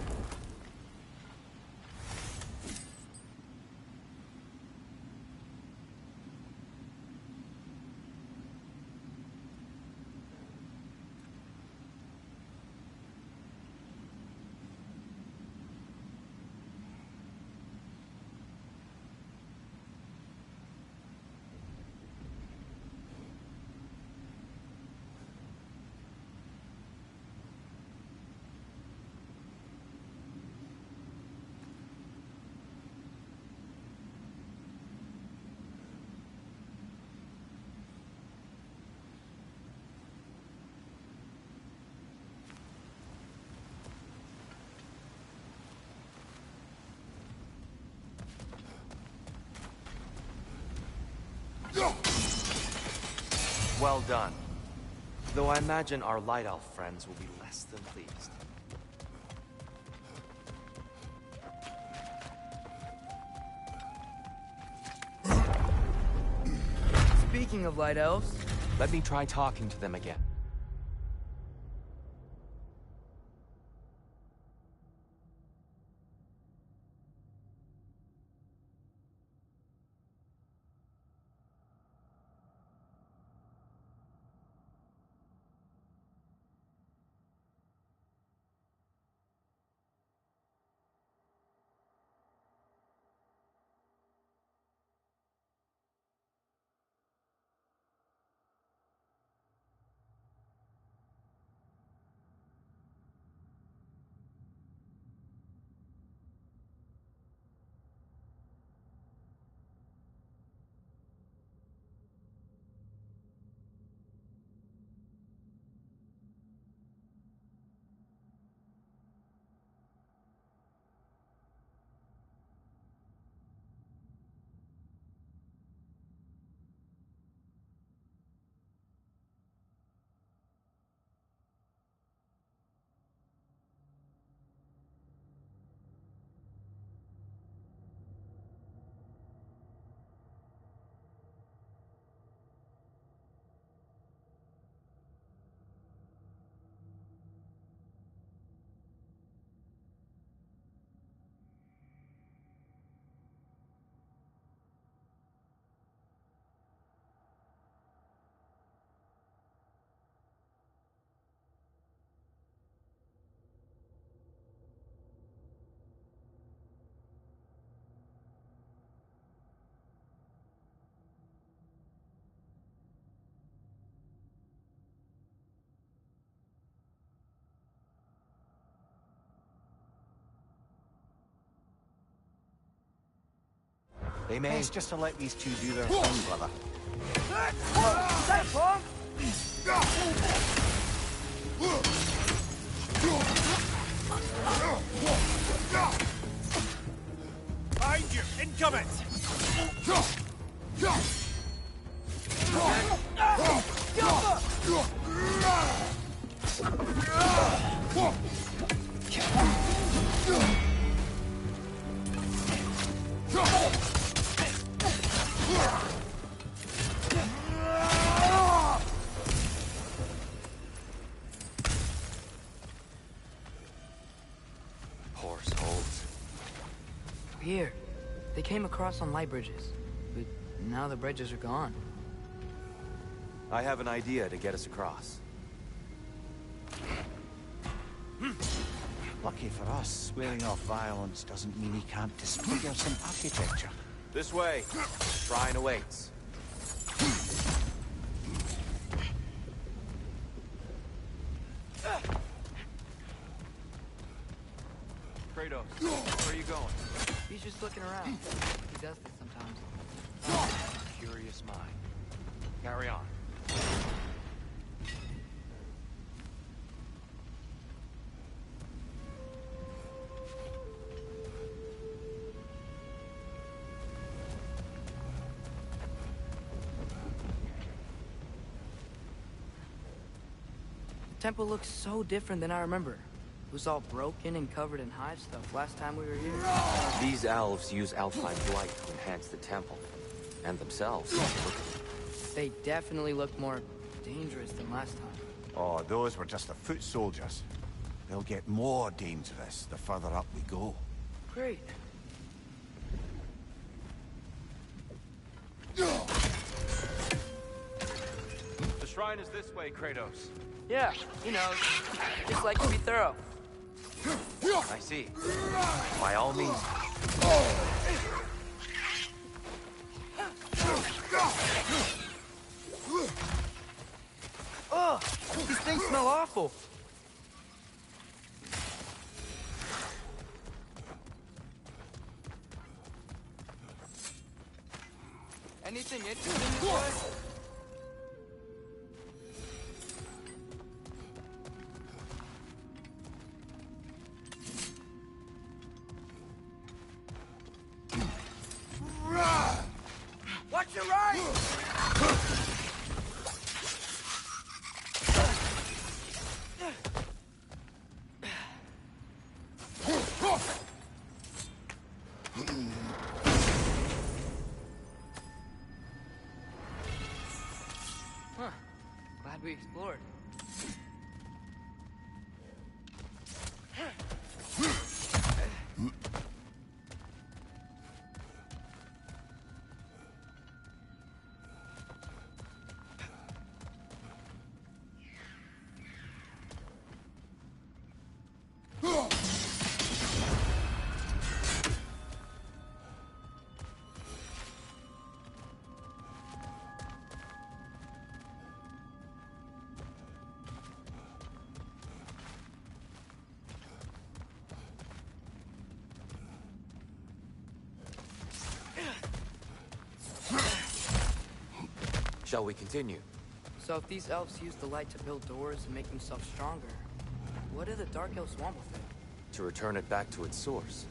Well done. Though I imagine our Light Elf friends will be less than pleased. Speaking of Light Elves... Let me try talking to them again. They may... Best just to let these two do their thing, brother. Is that a bomb? Behind you! Incoming! Poor souls. Here. They came across on light bridges. But now the bridges are gone. I have an idea to get us across. Lucky for us, swearing off violence doesn't mean he can't disfigure some architecture. This way. Shrine awaits. Kratos, where are you going? He's just looking around. He does this sometimes. Curious mind. Carry on. The temple looks so different than I remember. It was all broken and covered in hive stuff last time we were here. These elves use Alpine light to enhance the temple. And themselves. They definitely look more dangerous than last time. Oh, those were just the foot soldiers. They'll get more dangerous the further up we go. Great. The shrine is this way, Kratos. Yeah, you know, just like to be thorough. I see. By all means. Ugh! These things smell awful. Anything interesting this way? Watch your right! we explored. Shall we continue? So if these elves use the light to build doors and make themselves stronger, what do the Dark Elves want with it? To return it back to its source.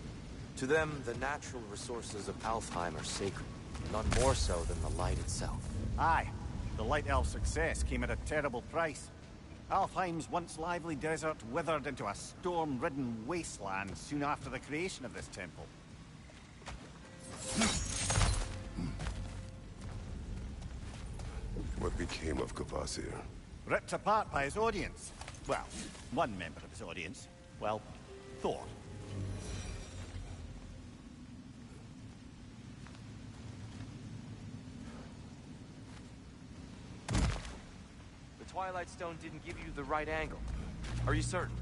To them, the natural resources of Alfheim are sacred, none more so than the light itself. Aye. The Light Elf's success came at a terrible price. Alfheim's once lively desert withered into a storm-ridden wasteland soon after the creation of this temple. What became of Kvasir? Ripped apart by his audience. Well, one member of his audience. Well, thought. The Twilight Stone didn't give you the right angle. Are you certain?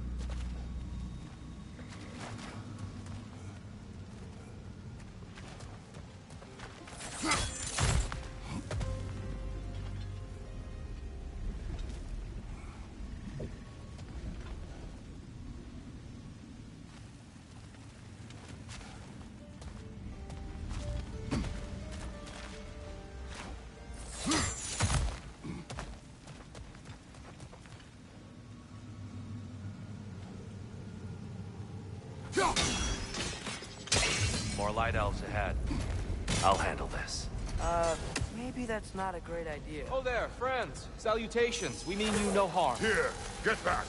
More light elves ahead. I'll handle this. Maybe that's not a great idea. Oh there, friends. Salutations. We mean you no harm. Here, get back!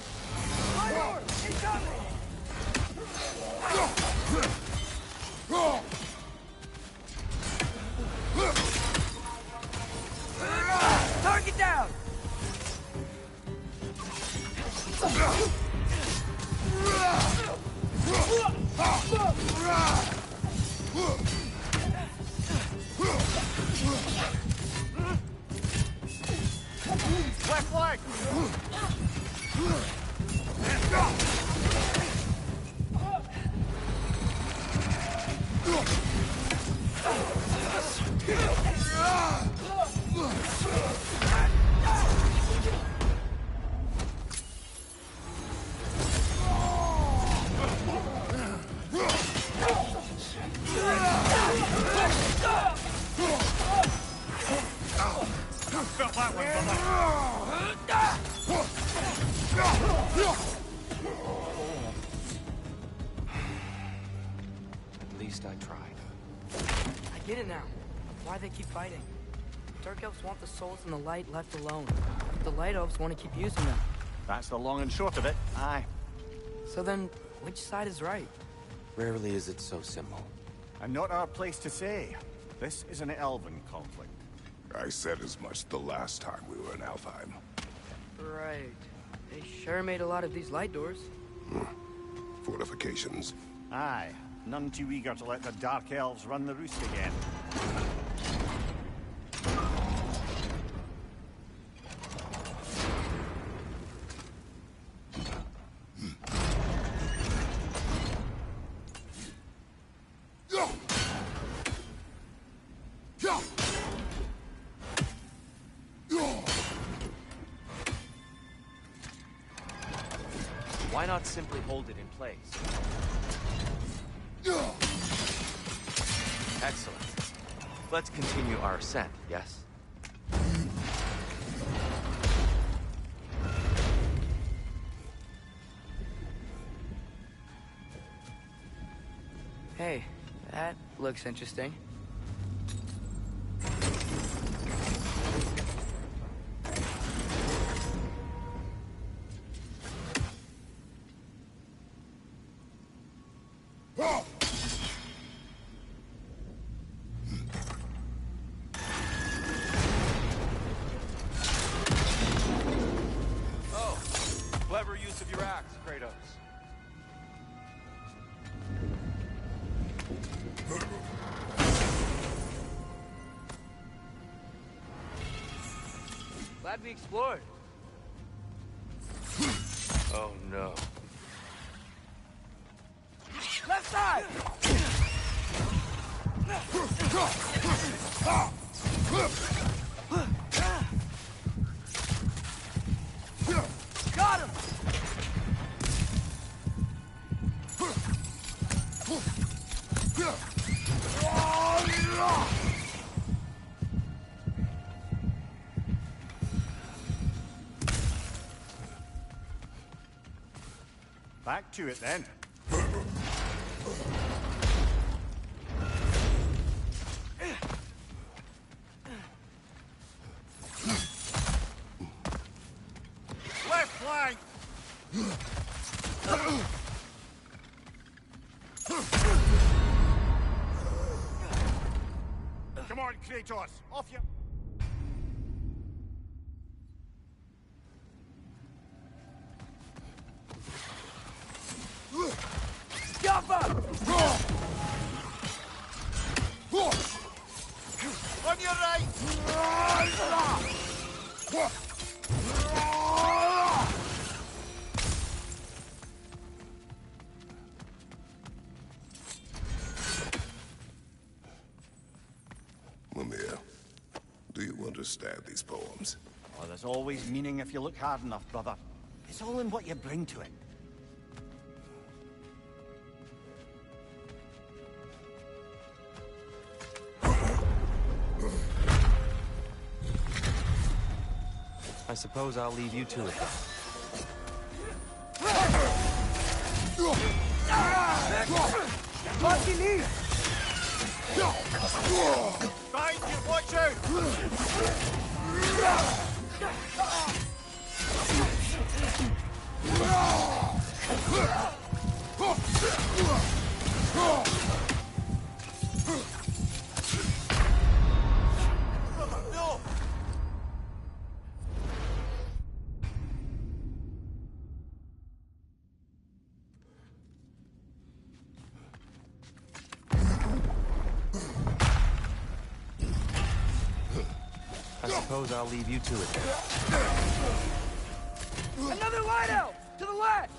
Target down! Left flank! Felt that one, At least I tried. I get it now. Why they keep fighting. Dark Elves want the souls and the light left alone. The Light Elves want to keep using them. That's the long and short of it. Aye. So then, which side is right? Rarely is it so simple. And not our place to say. This is an elven conflict. I said as much the last time we were in Alfheim. Right. They sure made a lot of these light doors. Fortifications. Aye. None too eager to let the Dark Elves run the roost again. Why not simply hold it in place? Excellent. Let's continue our ascent, yes? Hey, that looks interesting. Glad we explored. Oh no. Left side! Got him! Back to it then. Left flank! Come on, Kratos, off you! Jump up! On your right! Mimir, do you understand these poems? Oh, there's always meaning if you look hard enough, brother. It's all in what you bring to it. I suppose I'll leave you to it. Monkey lead! Behind you, watch out! No! I suppose I'll leave you to it. Another light elf! To the left!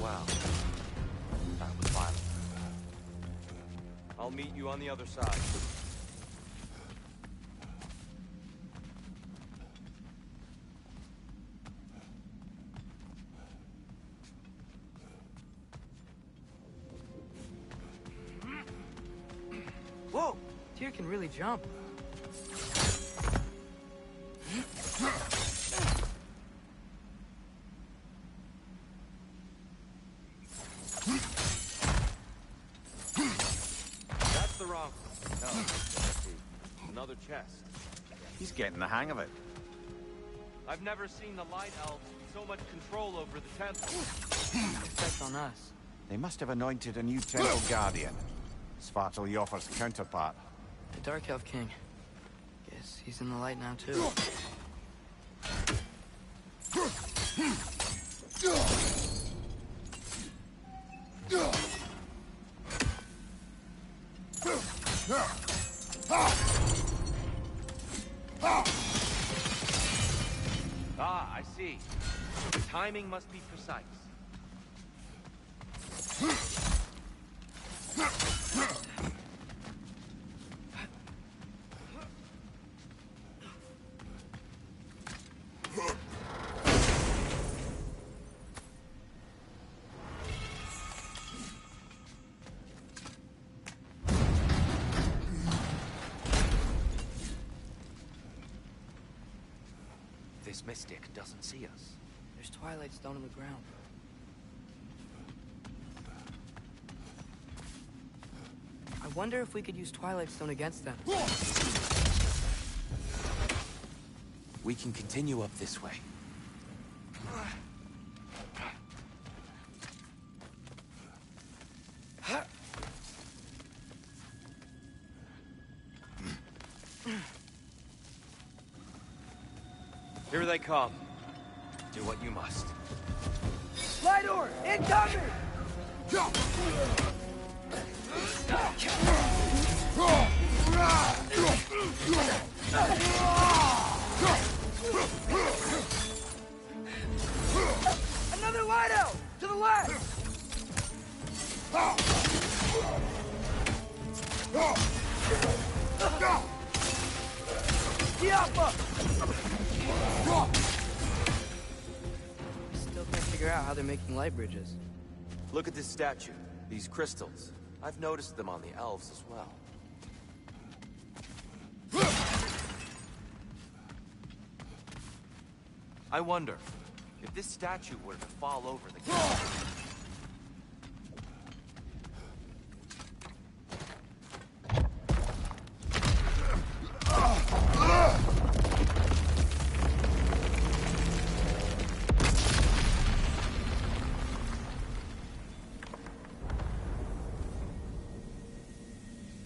Wow. That was violent. I'll meet you on the other side. Whoa! Tyr can really jump. That's the wrong. No. Let's see. Another chest. He's getting the hang of it. I've never seen the Light Elves with so much control over the temple. Effect on us. They must have anointed a new temple guardian. Svartalf's counterpart. The Dark Elf King. Guess he's in the light now, too. Ah, I see. The timing must be precise. This mystic doesn't see us. There's Twilight Stone in the ground. I wonder if we could use Twilight Stone against them. We can continue up this way. Here they come. Do what you must. Light door! Incoming! Another light out! To the left! Diapa! Still can't figure out how they're making light bridges. Look at this statue. These crystals. I've noticed them on the elves as well. I wonder, if this statue were to fall over the ground...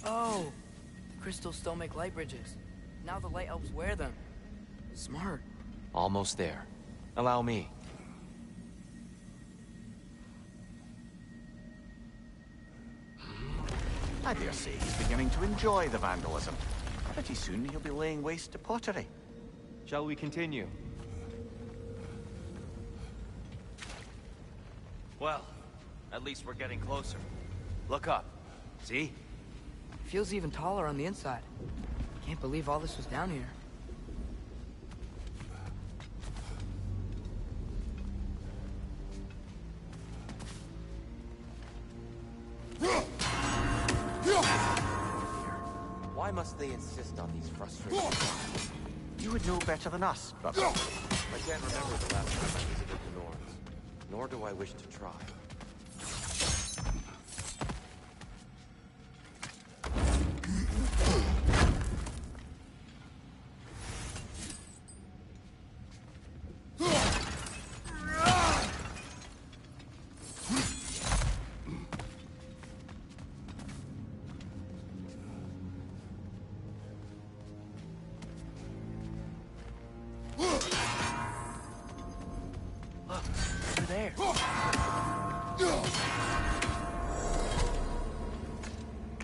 Oh! Crystals still make light bridges. Now the light elves wear them. Smart. Almost there. Allow me. I dare say he's beginning to enjoy the vandalism. Pretty soon he'll be laying waste to pottery. Shall we continue? Well, at least we're getting closer. Look up. See? Feels even taller on the inside. Can't believe all this was down here. Why must they insist on these frustrations? You would know better than us, brother. I can't remember the last time I visited the Norns, nor do I wish to try.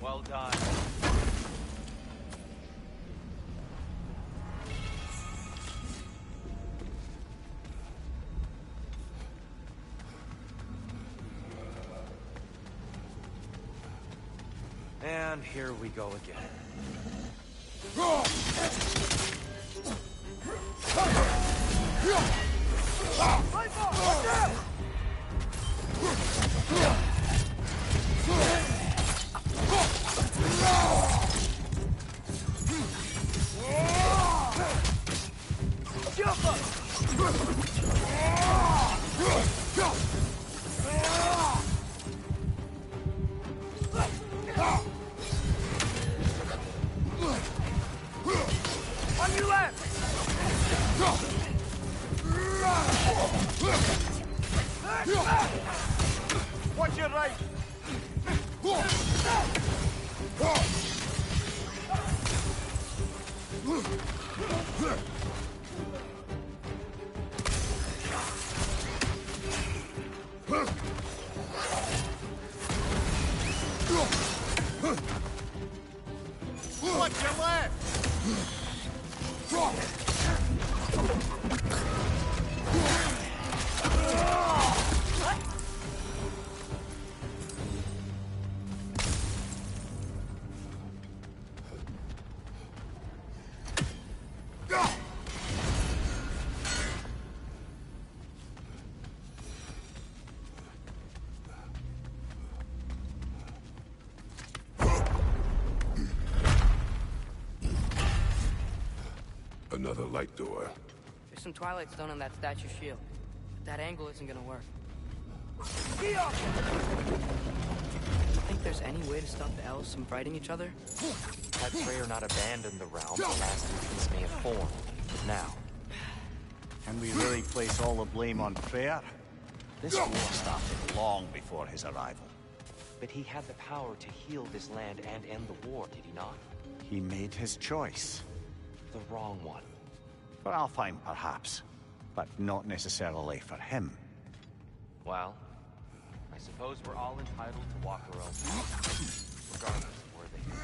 Well done. And here we go again. On your left! Watch your right! Watch your left! Another light door. There's some Twilight Stone on that statue shield. But that angle isn't gonna work. Do you think there's any way to stop the elves from fighting each other? Had Freyr not abandoned the realm, the last instance may have formed. But now... Can we really place all the blame on Freyr? This war started long before his arrival. But he had the power to heal this land and end the war, did he not? He made his choice. The wrong one. For Alfheim, perhaps. But not necessarily for him. Well, I suppose we're all entitled to walk our own path, regardless of where they go.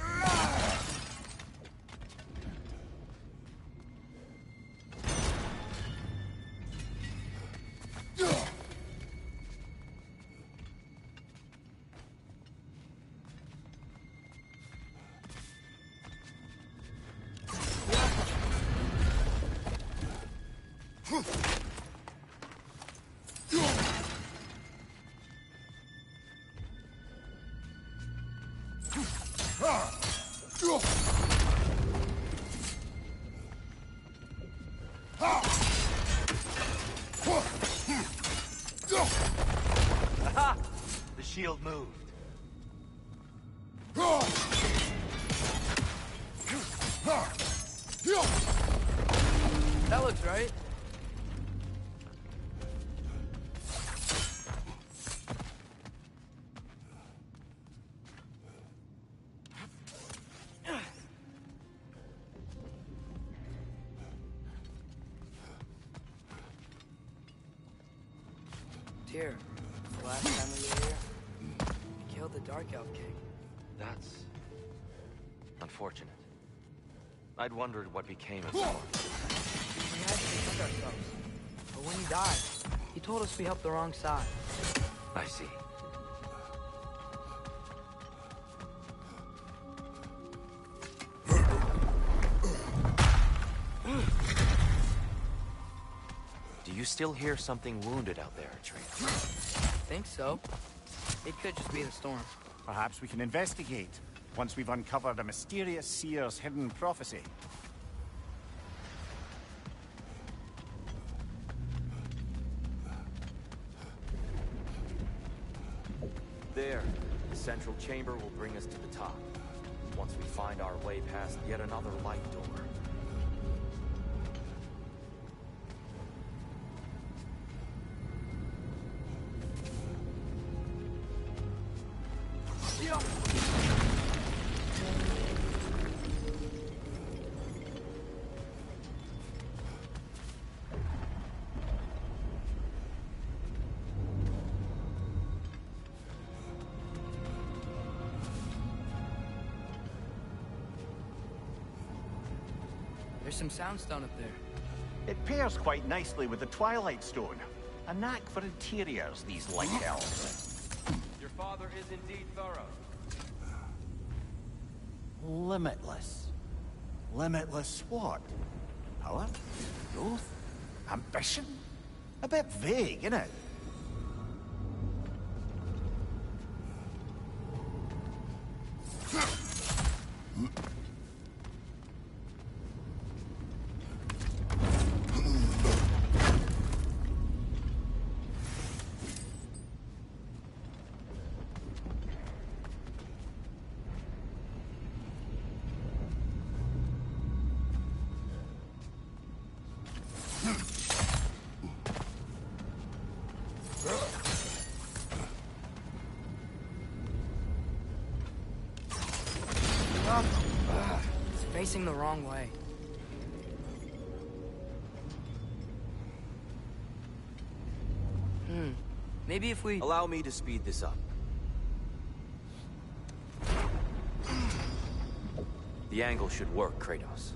Aha! The shield moved. That looks right. Tyr, the last time we were here, we killed the Dark Elf King. That's unfortunate. I'd wondered what became of him. We had to defend ourselves. But when he died, he told us we helped the wrong side. I see. Do you still hear something wounded out there, Atreus? I think so. It could just be the storm. Perhaps we can investigate, once we've uncovered a mysterious seer's hidden prophecy. There, the central chamber will bring us to the top. Once we find our way past yet another light door. There's some soundstone up there. It pairs quite nicely with the Twilight Stone. A knack for interiors, these light elves. Your father is indeed thorough. Limitless. Limitless what? Power? Growth? Ambition? A bit vague, isn't it? It's facing the wrong way. Maybe if we... Allow me to speed this up. The angle should work, Kratos.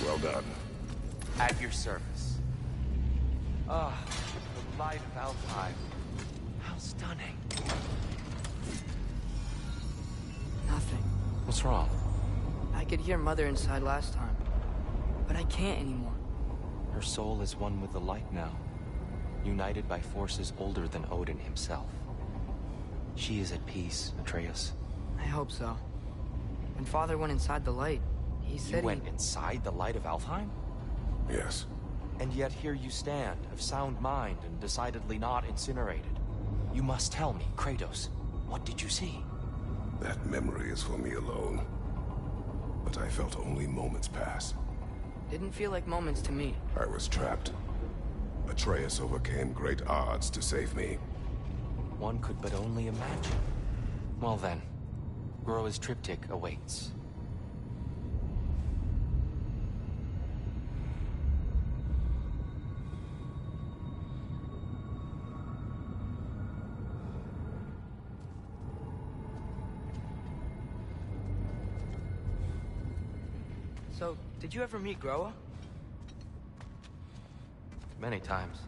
Well done. At your service. Ah, the light of Alfheim. How stunning. Nothing. What's wrong? I could hear Mother inside last time, but I can't anymore. Her soul is one with the light now, united by forces older than Odin himself. She is at peace, Atreus. I hope so. When Father went inside the light, he said You went inside the light of Alfheim? Yes. And yet here you stand, of sound mind and decidedly not incinerated. You must tell me, Kratos, what did you see? That memory is for me alone. But I felt only moments pass. Didn't feel like moments to me. I was trapped. Atreus overcame great odds to save me. One could but only imagine. Well then, Groa's triptych awaits. So, did you ever meet Groa? Many times.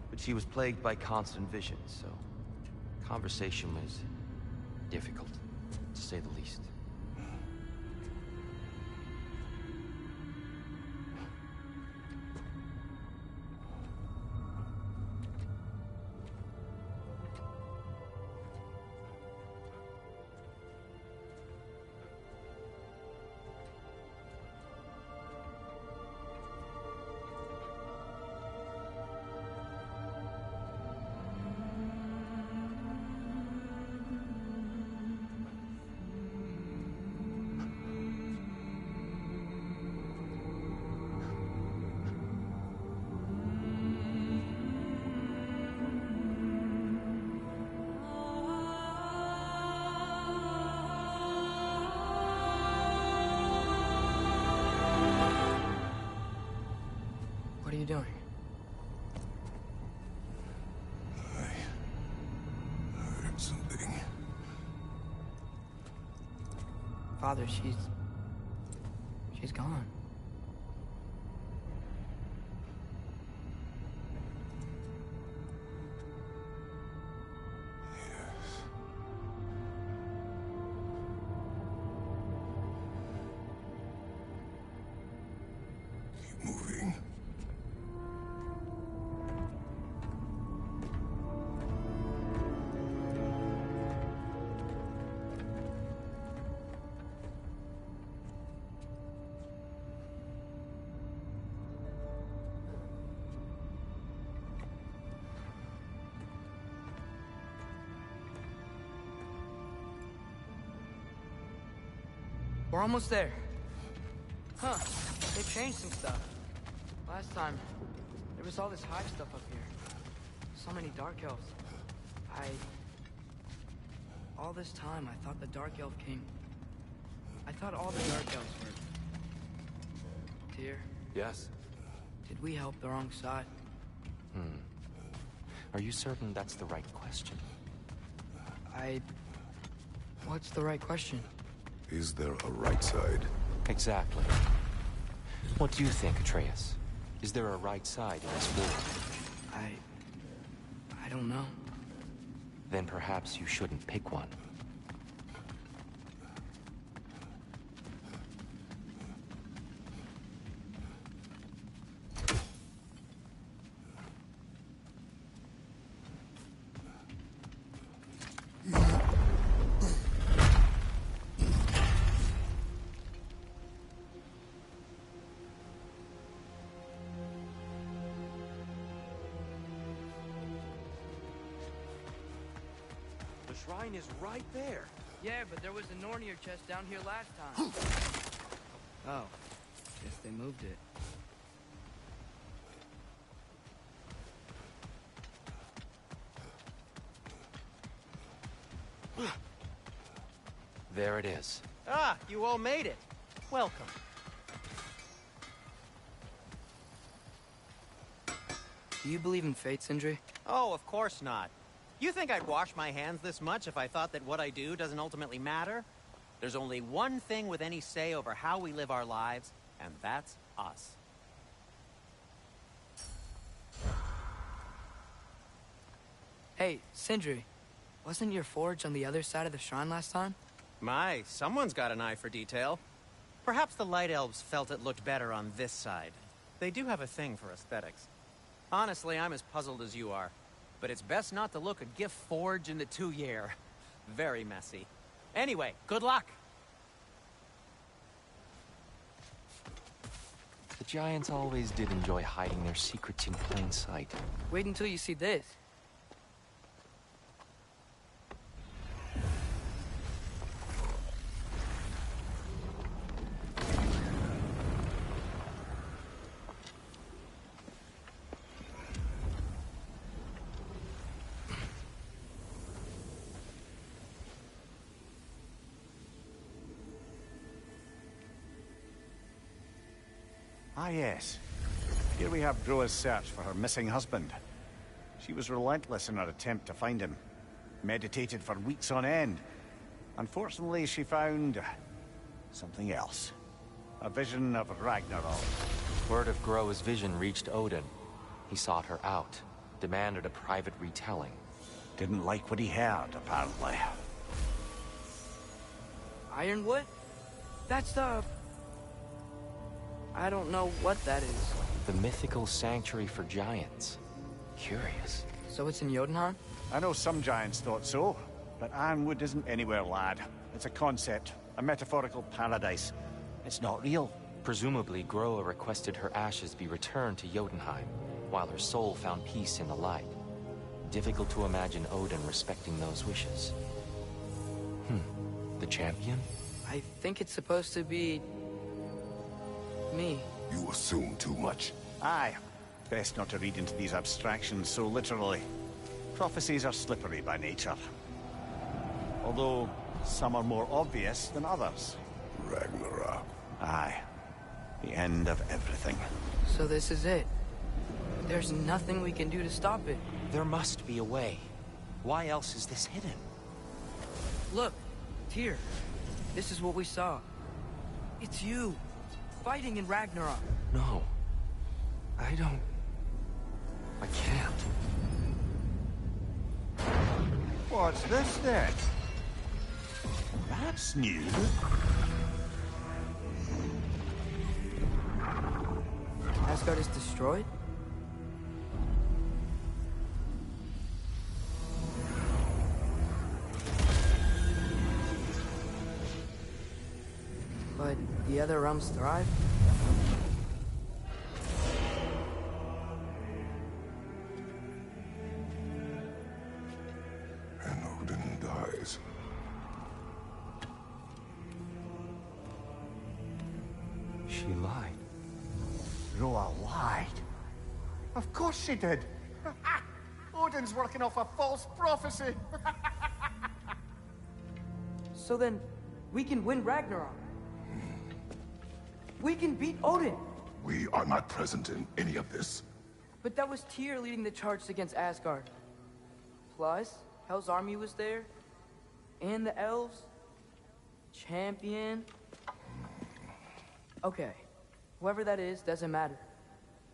But she was plagued by constant visions, so conversation was difficult, to say the least. What are you doing? I heard something. Father, she's gone. Keep moving. We're almost there. Huh. They've changed some stuff. Last time, there was all this hive stuff up here. So many dark elves. All this time, I thought the dark elf king... I thought all the dark elves were... Tyr, Yes? did we help the wrong side? Are you certain that's the right question? What's the right question? Is there a right side? Exactly. What do you think, Atreus? Is there a right side in this war? I don't know. Then perhaps you shouldn't pick one. The shrine is right there. Yeah, but there was a Nornir chest down here last time. Oh, guess they moved it. There it is. Ah, you all made it. Welcome. Do you believe in fate, Sindri? Oh, of course not. You think I'd wash my hands this much if I thought that what I do doesn't ultimately matter? There's only one thing with any say over how we live our lives, and that's us. Hey, Sindri, wasn't your forge on the other side of the shrine last time? My, someone's got an eye for detail. Perhaps the Light Elves felt it looked better on this side. They do have a thing for aesthetics. Honestly, I'm as puzzled as you are. But it's best not to look a gift forge in the 2-year. Very messy. Anyway, good luck! The giants always did enjoy hiding their secrets in plain sight. Wait until you see this. Ah, yes. Here we have Groa's search for her missing husband. She was relentless in her attempt to find him. Meditated for weeks on end. Unfortunately, she found something else. A vision of Ragnarok. Word of Groa's vision reached Odin. He sought her out, demanded a private retelling. Didn't like what he heard, apparently. Ironwood? That's the... I don't know what that is. The mythical sanctuary for giants. Curious. So it's in Jotunheim? I know some giants thought so, but Ironwood isn't anywhere, lad. It's a concept, a metaphorical paradise. It's not real. Presumably, Groa requested her ashes be returned to Jotunheim, while her soul found peace in the light. Difficult to imagine Odin respecting those wishes. The champion? I think it's supposed to be... me. You assume too much. Aye. Best not to read into these abstractions so literally. Prophecies are slippery by nature. Although, some are more obvious than others. Ragnarok. Aye. The end of everything. So this is it. There's nothing we can do to stop it. There must be a way. Why else is this hidden? Look, Tyr. This is what we saw. It's you, fighting in Ragnarok. No. I don't... I can't. What's this then? That's new. Asgard is destroyed? But the other realms thrive? And Odin dies. She lied. Groa lied. Of course she did. Odin's working off a false prophecy. So then, we can win Ragnarok. We can beat Odin. We are not present in any of this. But that was Tyr leading the charge against Asgard. Plus, Hell's army was there. And the elves. Champion. Okay. Whoever that is, doesn't matter.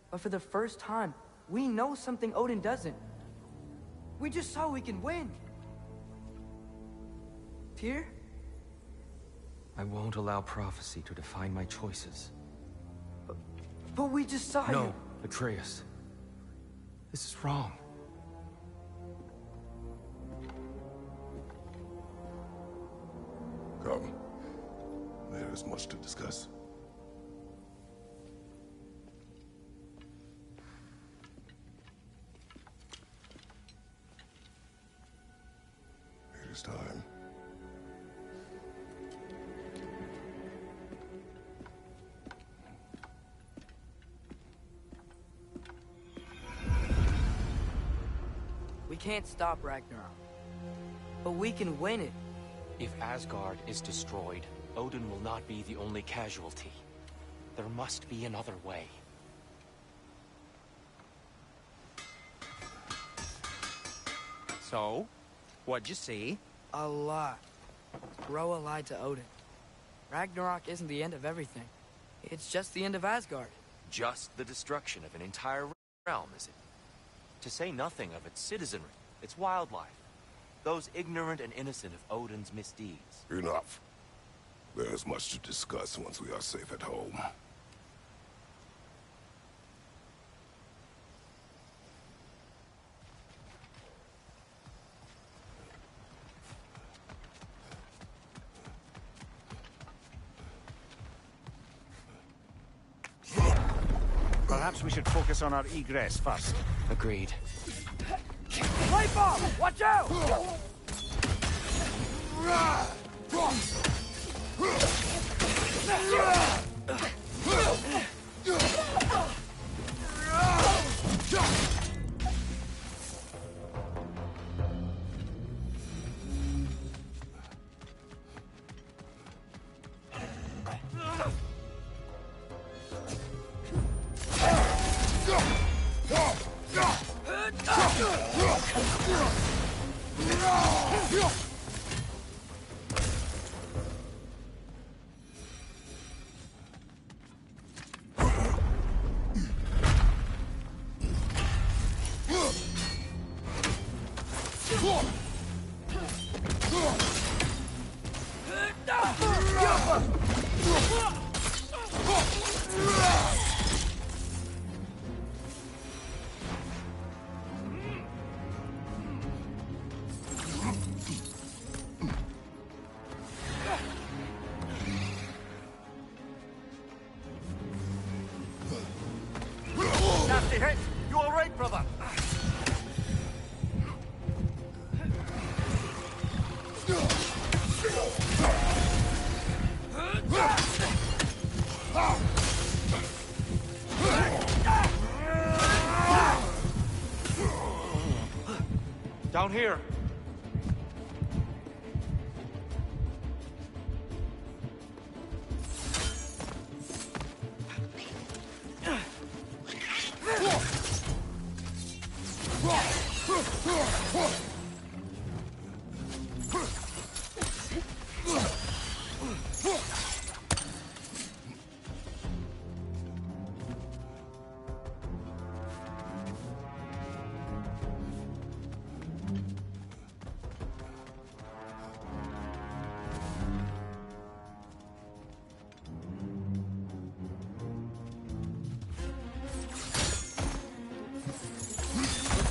But for the first time, we know something Odin doesn't. We just saw we can win. Tyr? I won't allow prophecy to define my choices. But we just saw you. No, Atreus. This is wrong. Come. There is much to discuss. It is time. We can't stop Ragnarok. But we can win it. If Asgard is destroyed, Odin will not be the only casualty. There must be another way. So, what'd you see? A lot. Groa lied to Odin. Ragnarok isn't the end of everything. It's just the end of Asgard. Just the destruction of an entire realm, is it? To say nothing of its citizenry, its wildlife. Those ignorant and innocent of Odin's misdeeds. Enough. There's much to discuss once we are safe at home. Perhaps we should focus on our egress first. Agreed. Light bomb! Watch out! Down here.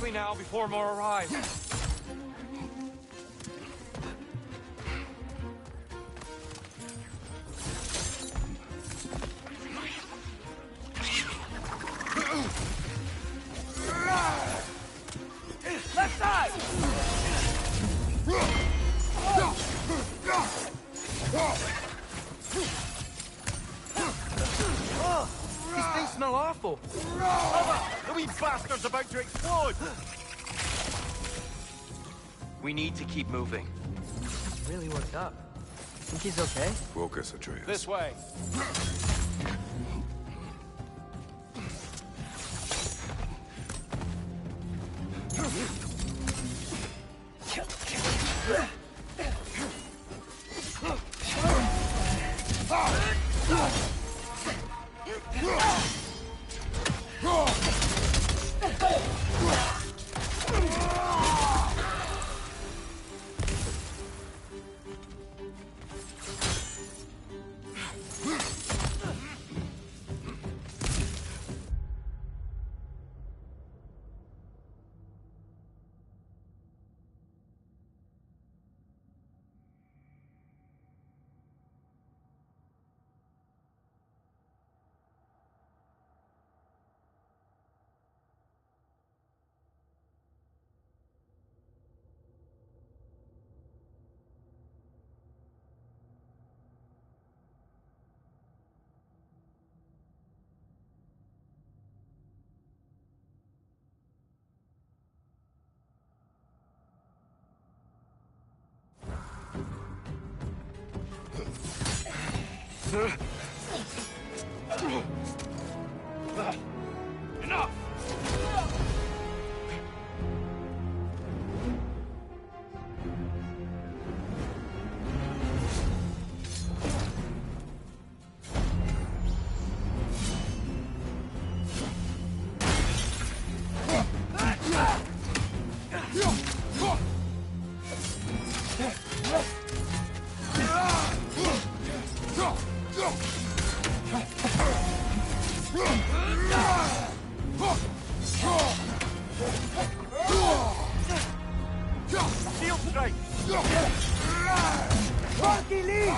Quickly now, before more arrive. Left side! Oh, these things smell awful. The wee bastard's about to explode! We need to keep moving. He's really worked up. Think he's okay? Focus, Atreus. This way. Enough! Shield strike! Monkey lead!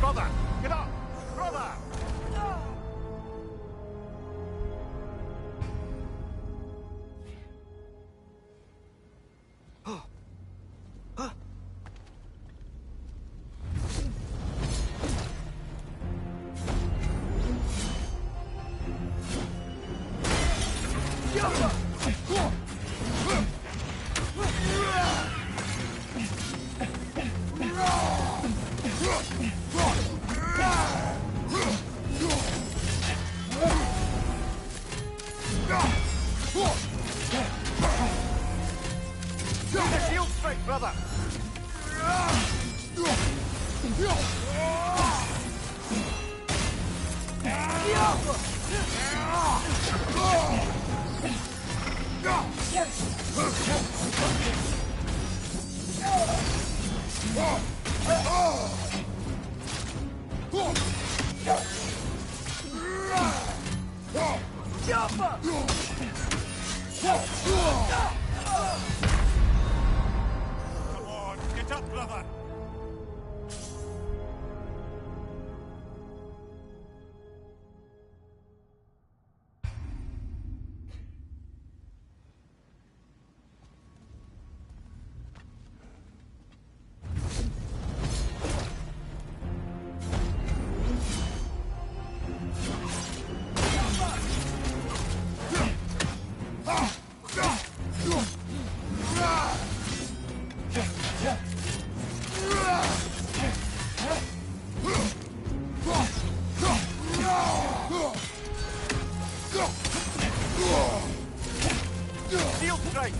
Brother! Get up! Brother! Shield strike, brother! Come on, get up, brother! Shield strike!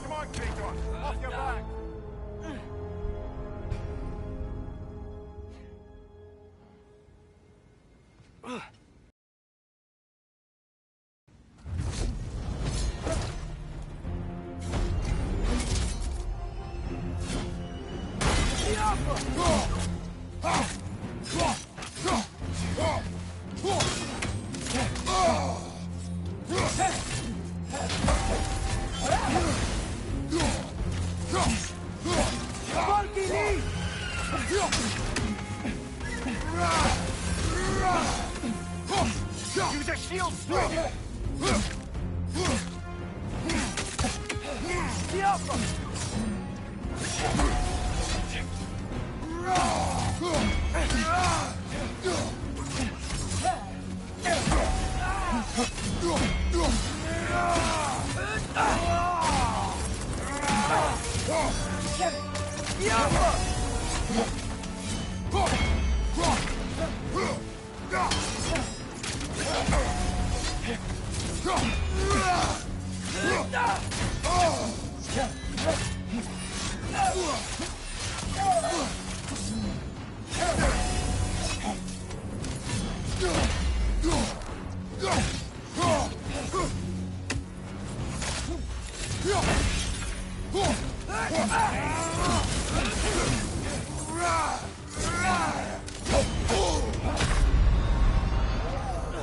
Come on, Kratos! Off your back! Use a shield strike!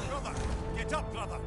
Brother, get up, brother!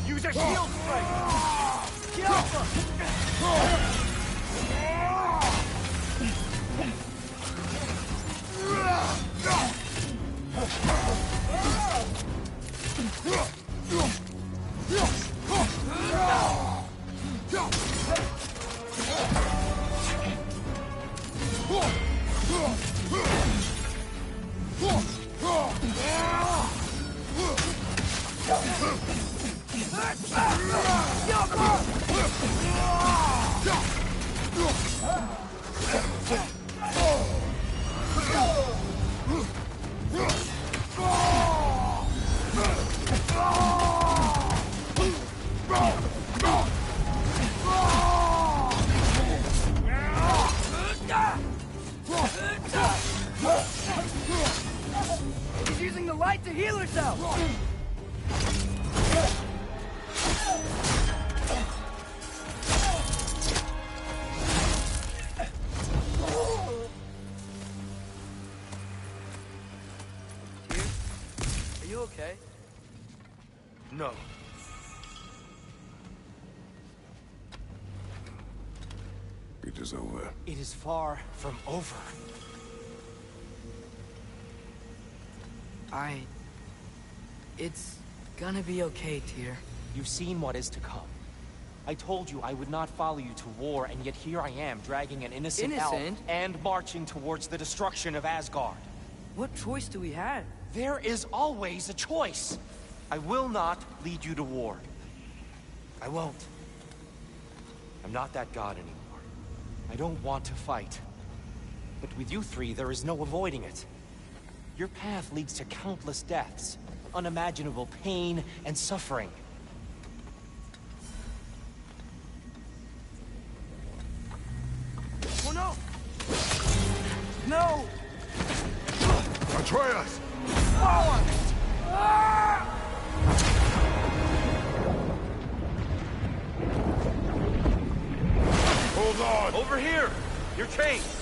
Use a shield strike! She's using the light to heal herself! Are you okay? No. It is over. It is far from over. It's gonna be okay, Tyr. You've seen what is to come. I told you I would not follow you to war, and yet here I am, dragging an innocent elf and marching towards the destruction of Asgard. What choice do we have? There is always a choice. I will not lead you to war. I won't. I'm not that god anymore. I don't want to fight. But with you three, there is no avoiding it. Your path leads to countless deaths, unimaginable pain and suffering. Oh no! No! Atreus! Forward! Ah! Hold on! Over here! Your chains!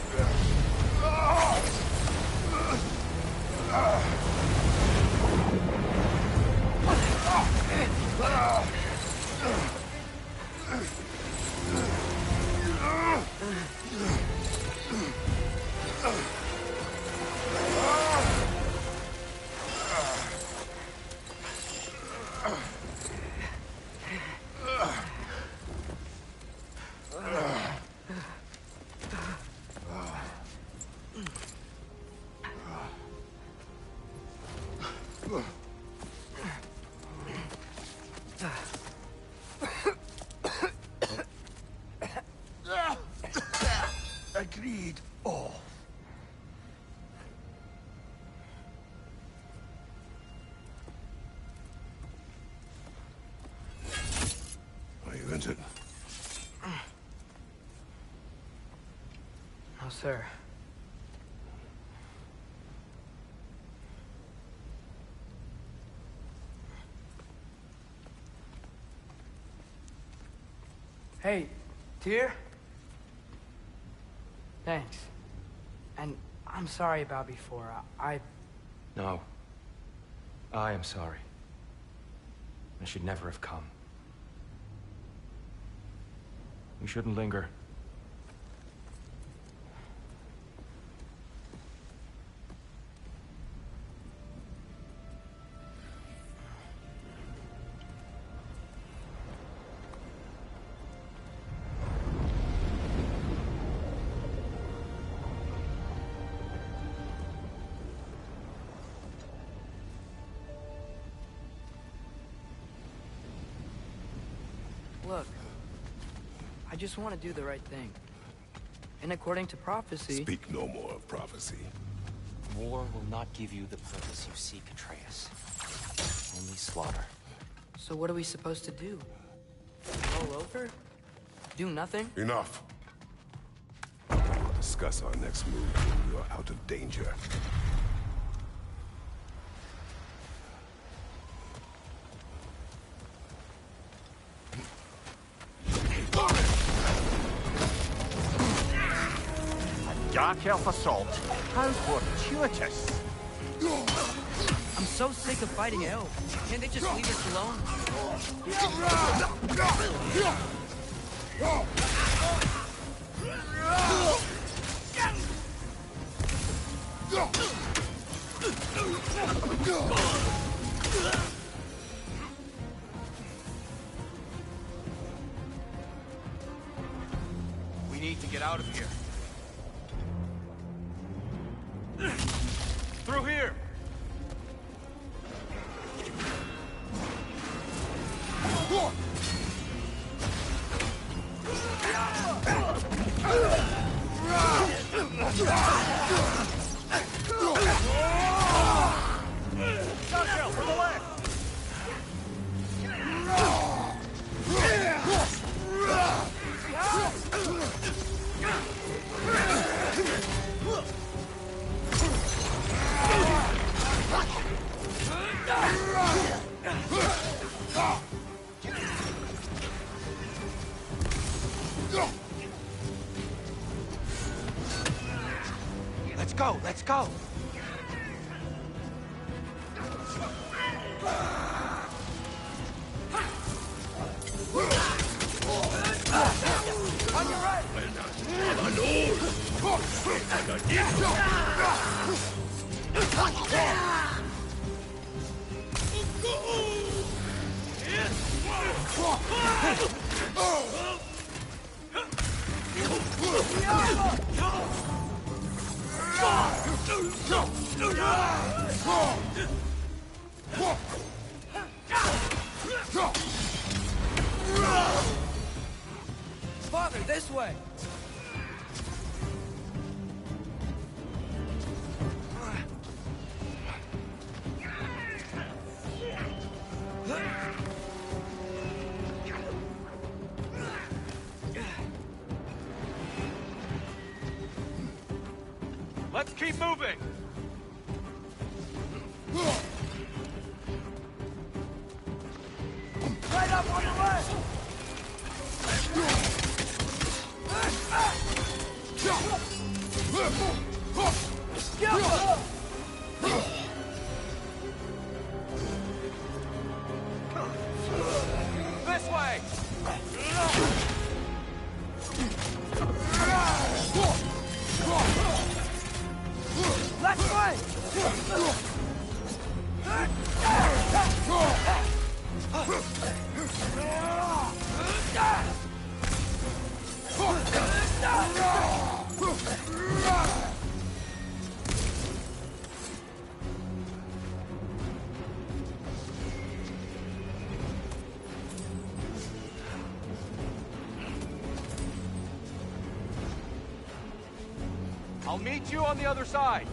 Agreed. Oh. Are you injured? No, sir. Hey, Tyr? Thanks. And I'm sorry about before. No. I am sorry. I should never have come. We shouldn't linger. Look, I just want to do the right thing. And according to prophecy... Speak no more of prophecy. War will not give you the purpose you seek, Atreus. Only slaughter. So what are we supposed to do? Roll over? Do nothing? Enough. We'll discuss our next move when we are out of danger. Dark elf assault. How fortuitous. I'm so sick of fighting elves. Can't they just leave us alone? We need to get out of here. Through here! Let's go, let's go! On your right! Father, this way! Let's keep moving! Right up on the left! This way! Left way! I'll meet you on the other side.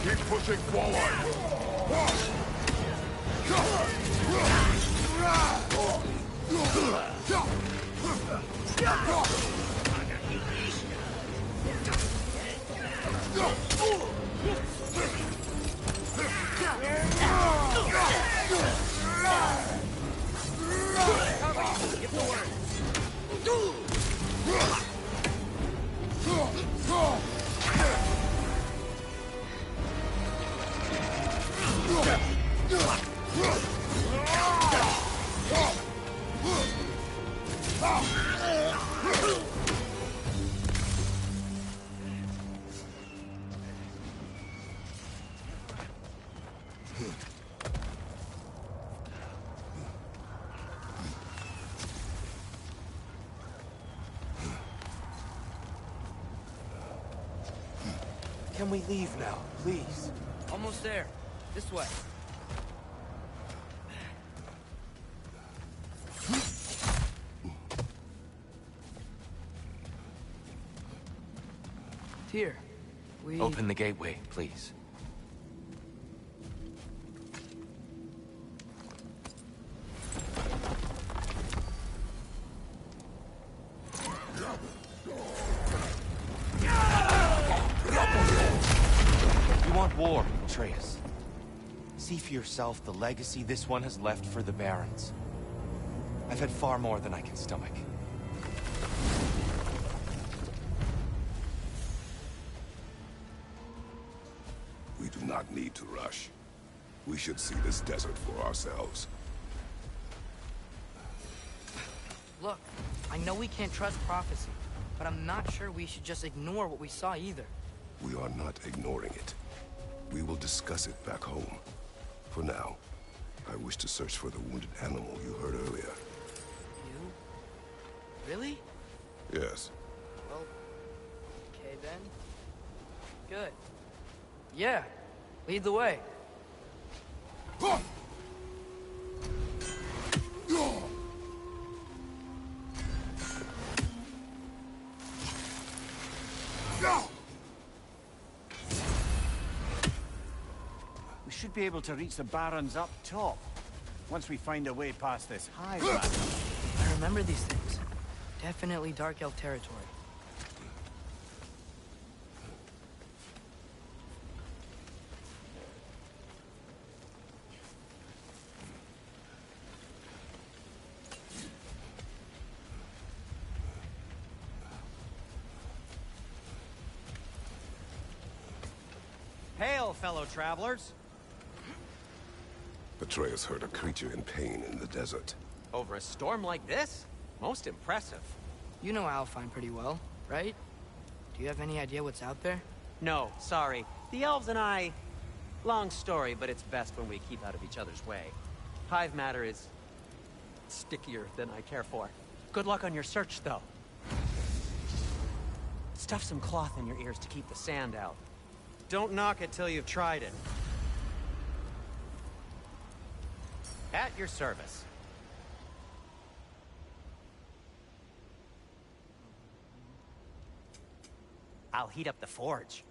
Keep pushing forward! Give the word. Can we leave now, please? Almost there. This way. Here. We... Open the gateway, please. You want war, Atreus. See for yourself the legacy this one has left for the Barons. I've had far more than I can stomach. We do not need to rush. We should see this desert for ourselves. Look, I know we can't trust prophecy, but I'm not sure we should just ignore what we saw either. We are not ignoring it. We will discuss it back home. For now, I wish to search for the wounded animal you heard earlier. You? Really? Yes. Well, okay then. Good. Yeah, lead the way. We should be able to reach the Barons up top, once we find a way past this high ground. I remember these things. Definitely Dark Elf territory. hail, fellow travelers. Atreus heard a creature in pain in the desert. Over a storm like this? Most impressive. You know Alfheim pretty well, right? Do you have any idea what's out there? No, sorry. The elves and I... Long story, but it's best when we keep out of each other's way. Hive matter is... stickier than I care for. Good luck on your search, though. Stuff some cloth in your ears to keep the sand out. Don't knock it till you've tried it. At your service. I'll heat up the forge.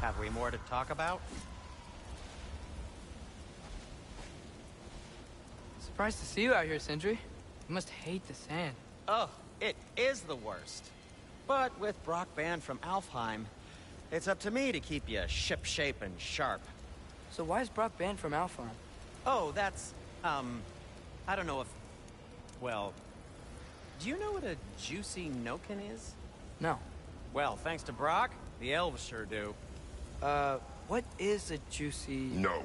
Have we more to talk about? Surprised to see you out here, Sindri. You must hate the sand. Oh, it is the worst. But with Brock banned from Alfheim, it's up to me to keep you ship-shape and sharp. So why is Brock banned from Alfheim? Oh, that's, I don't know if... Well, do you know what a juicy Noken is? No. Well, thanks to Brock, the elves sure do. What is a juicy... No.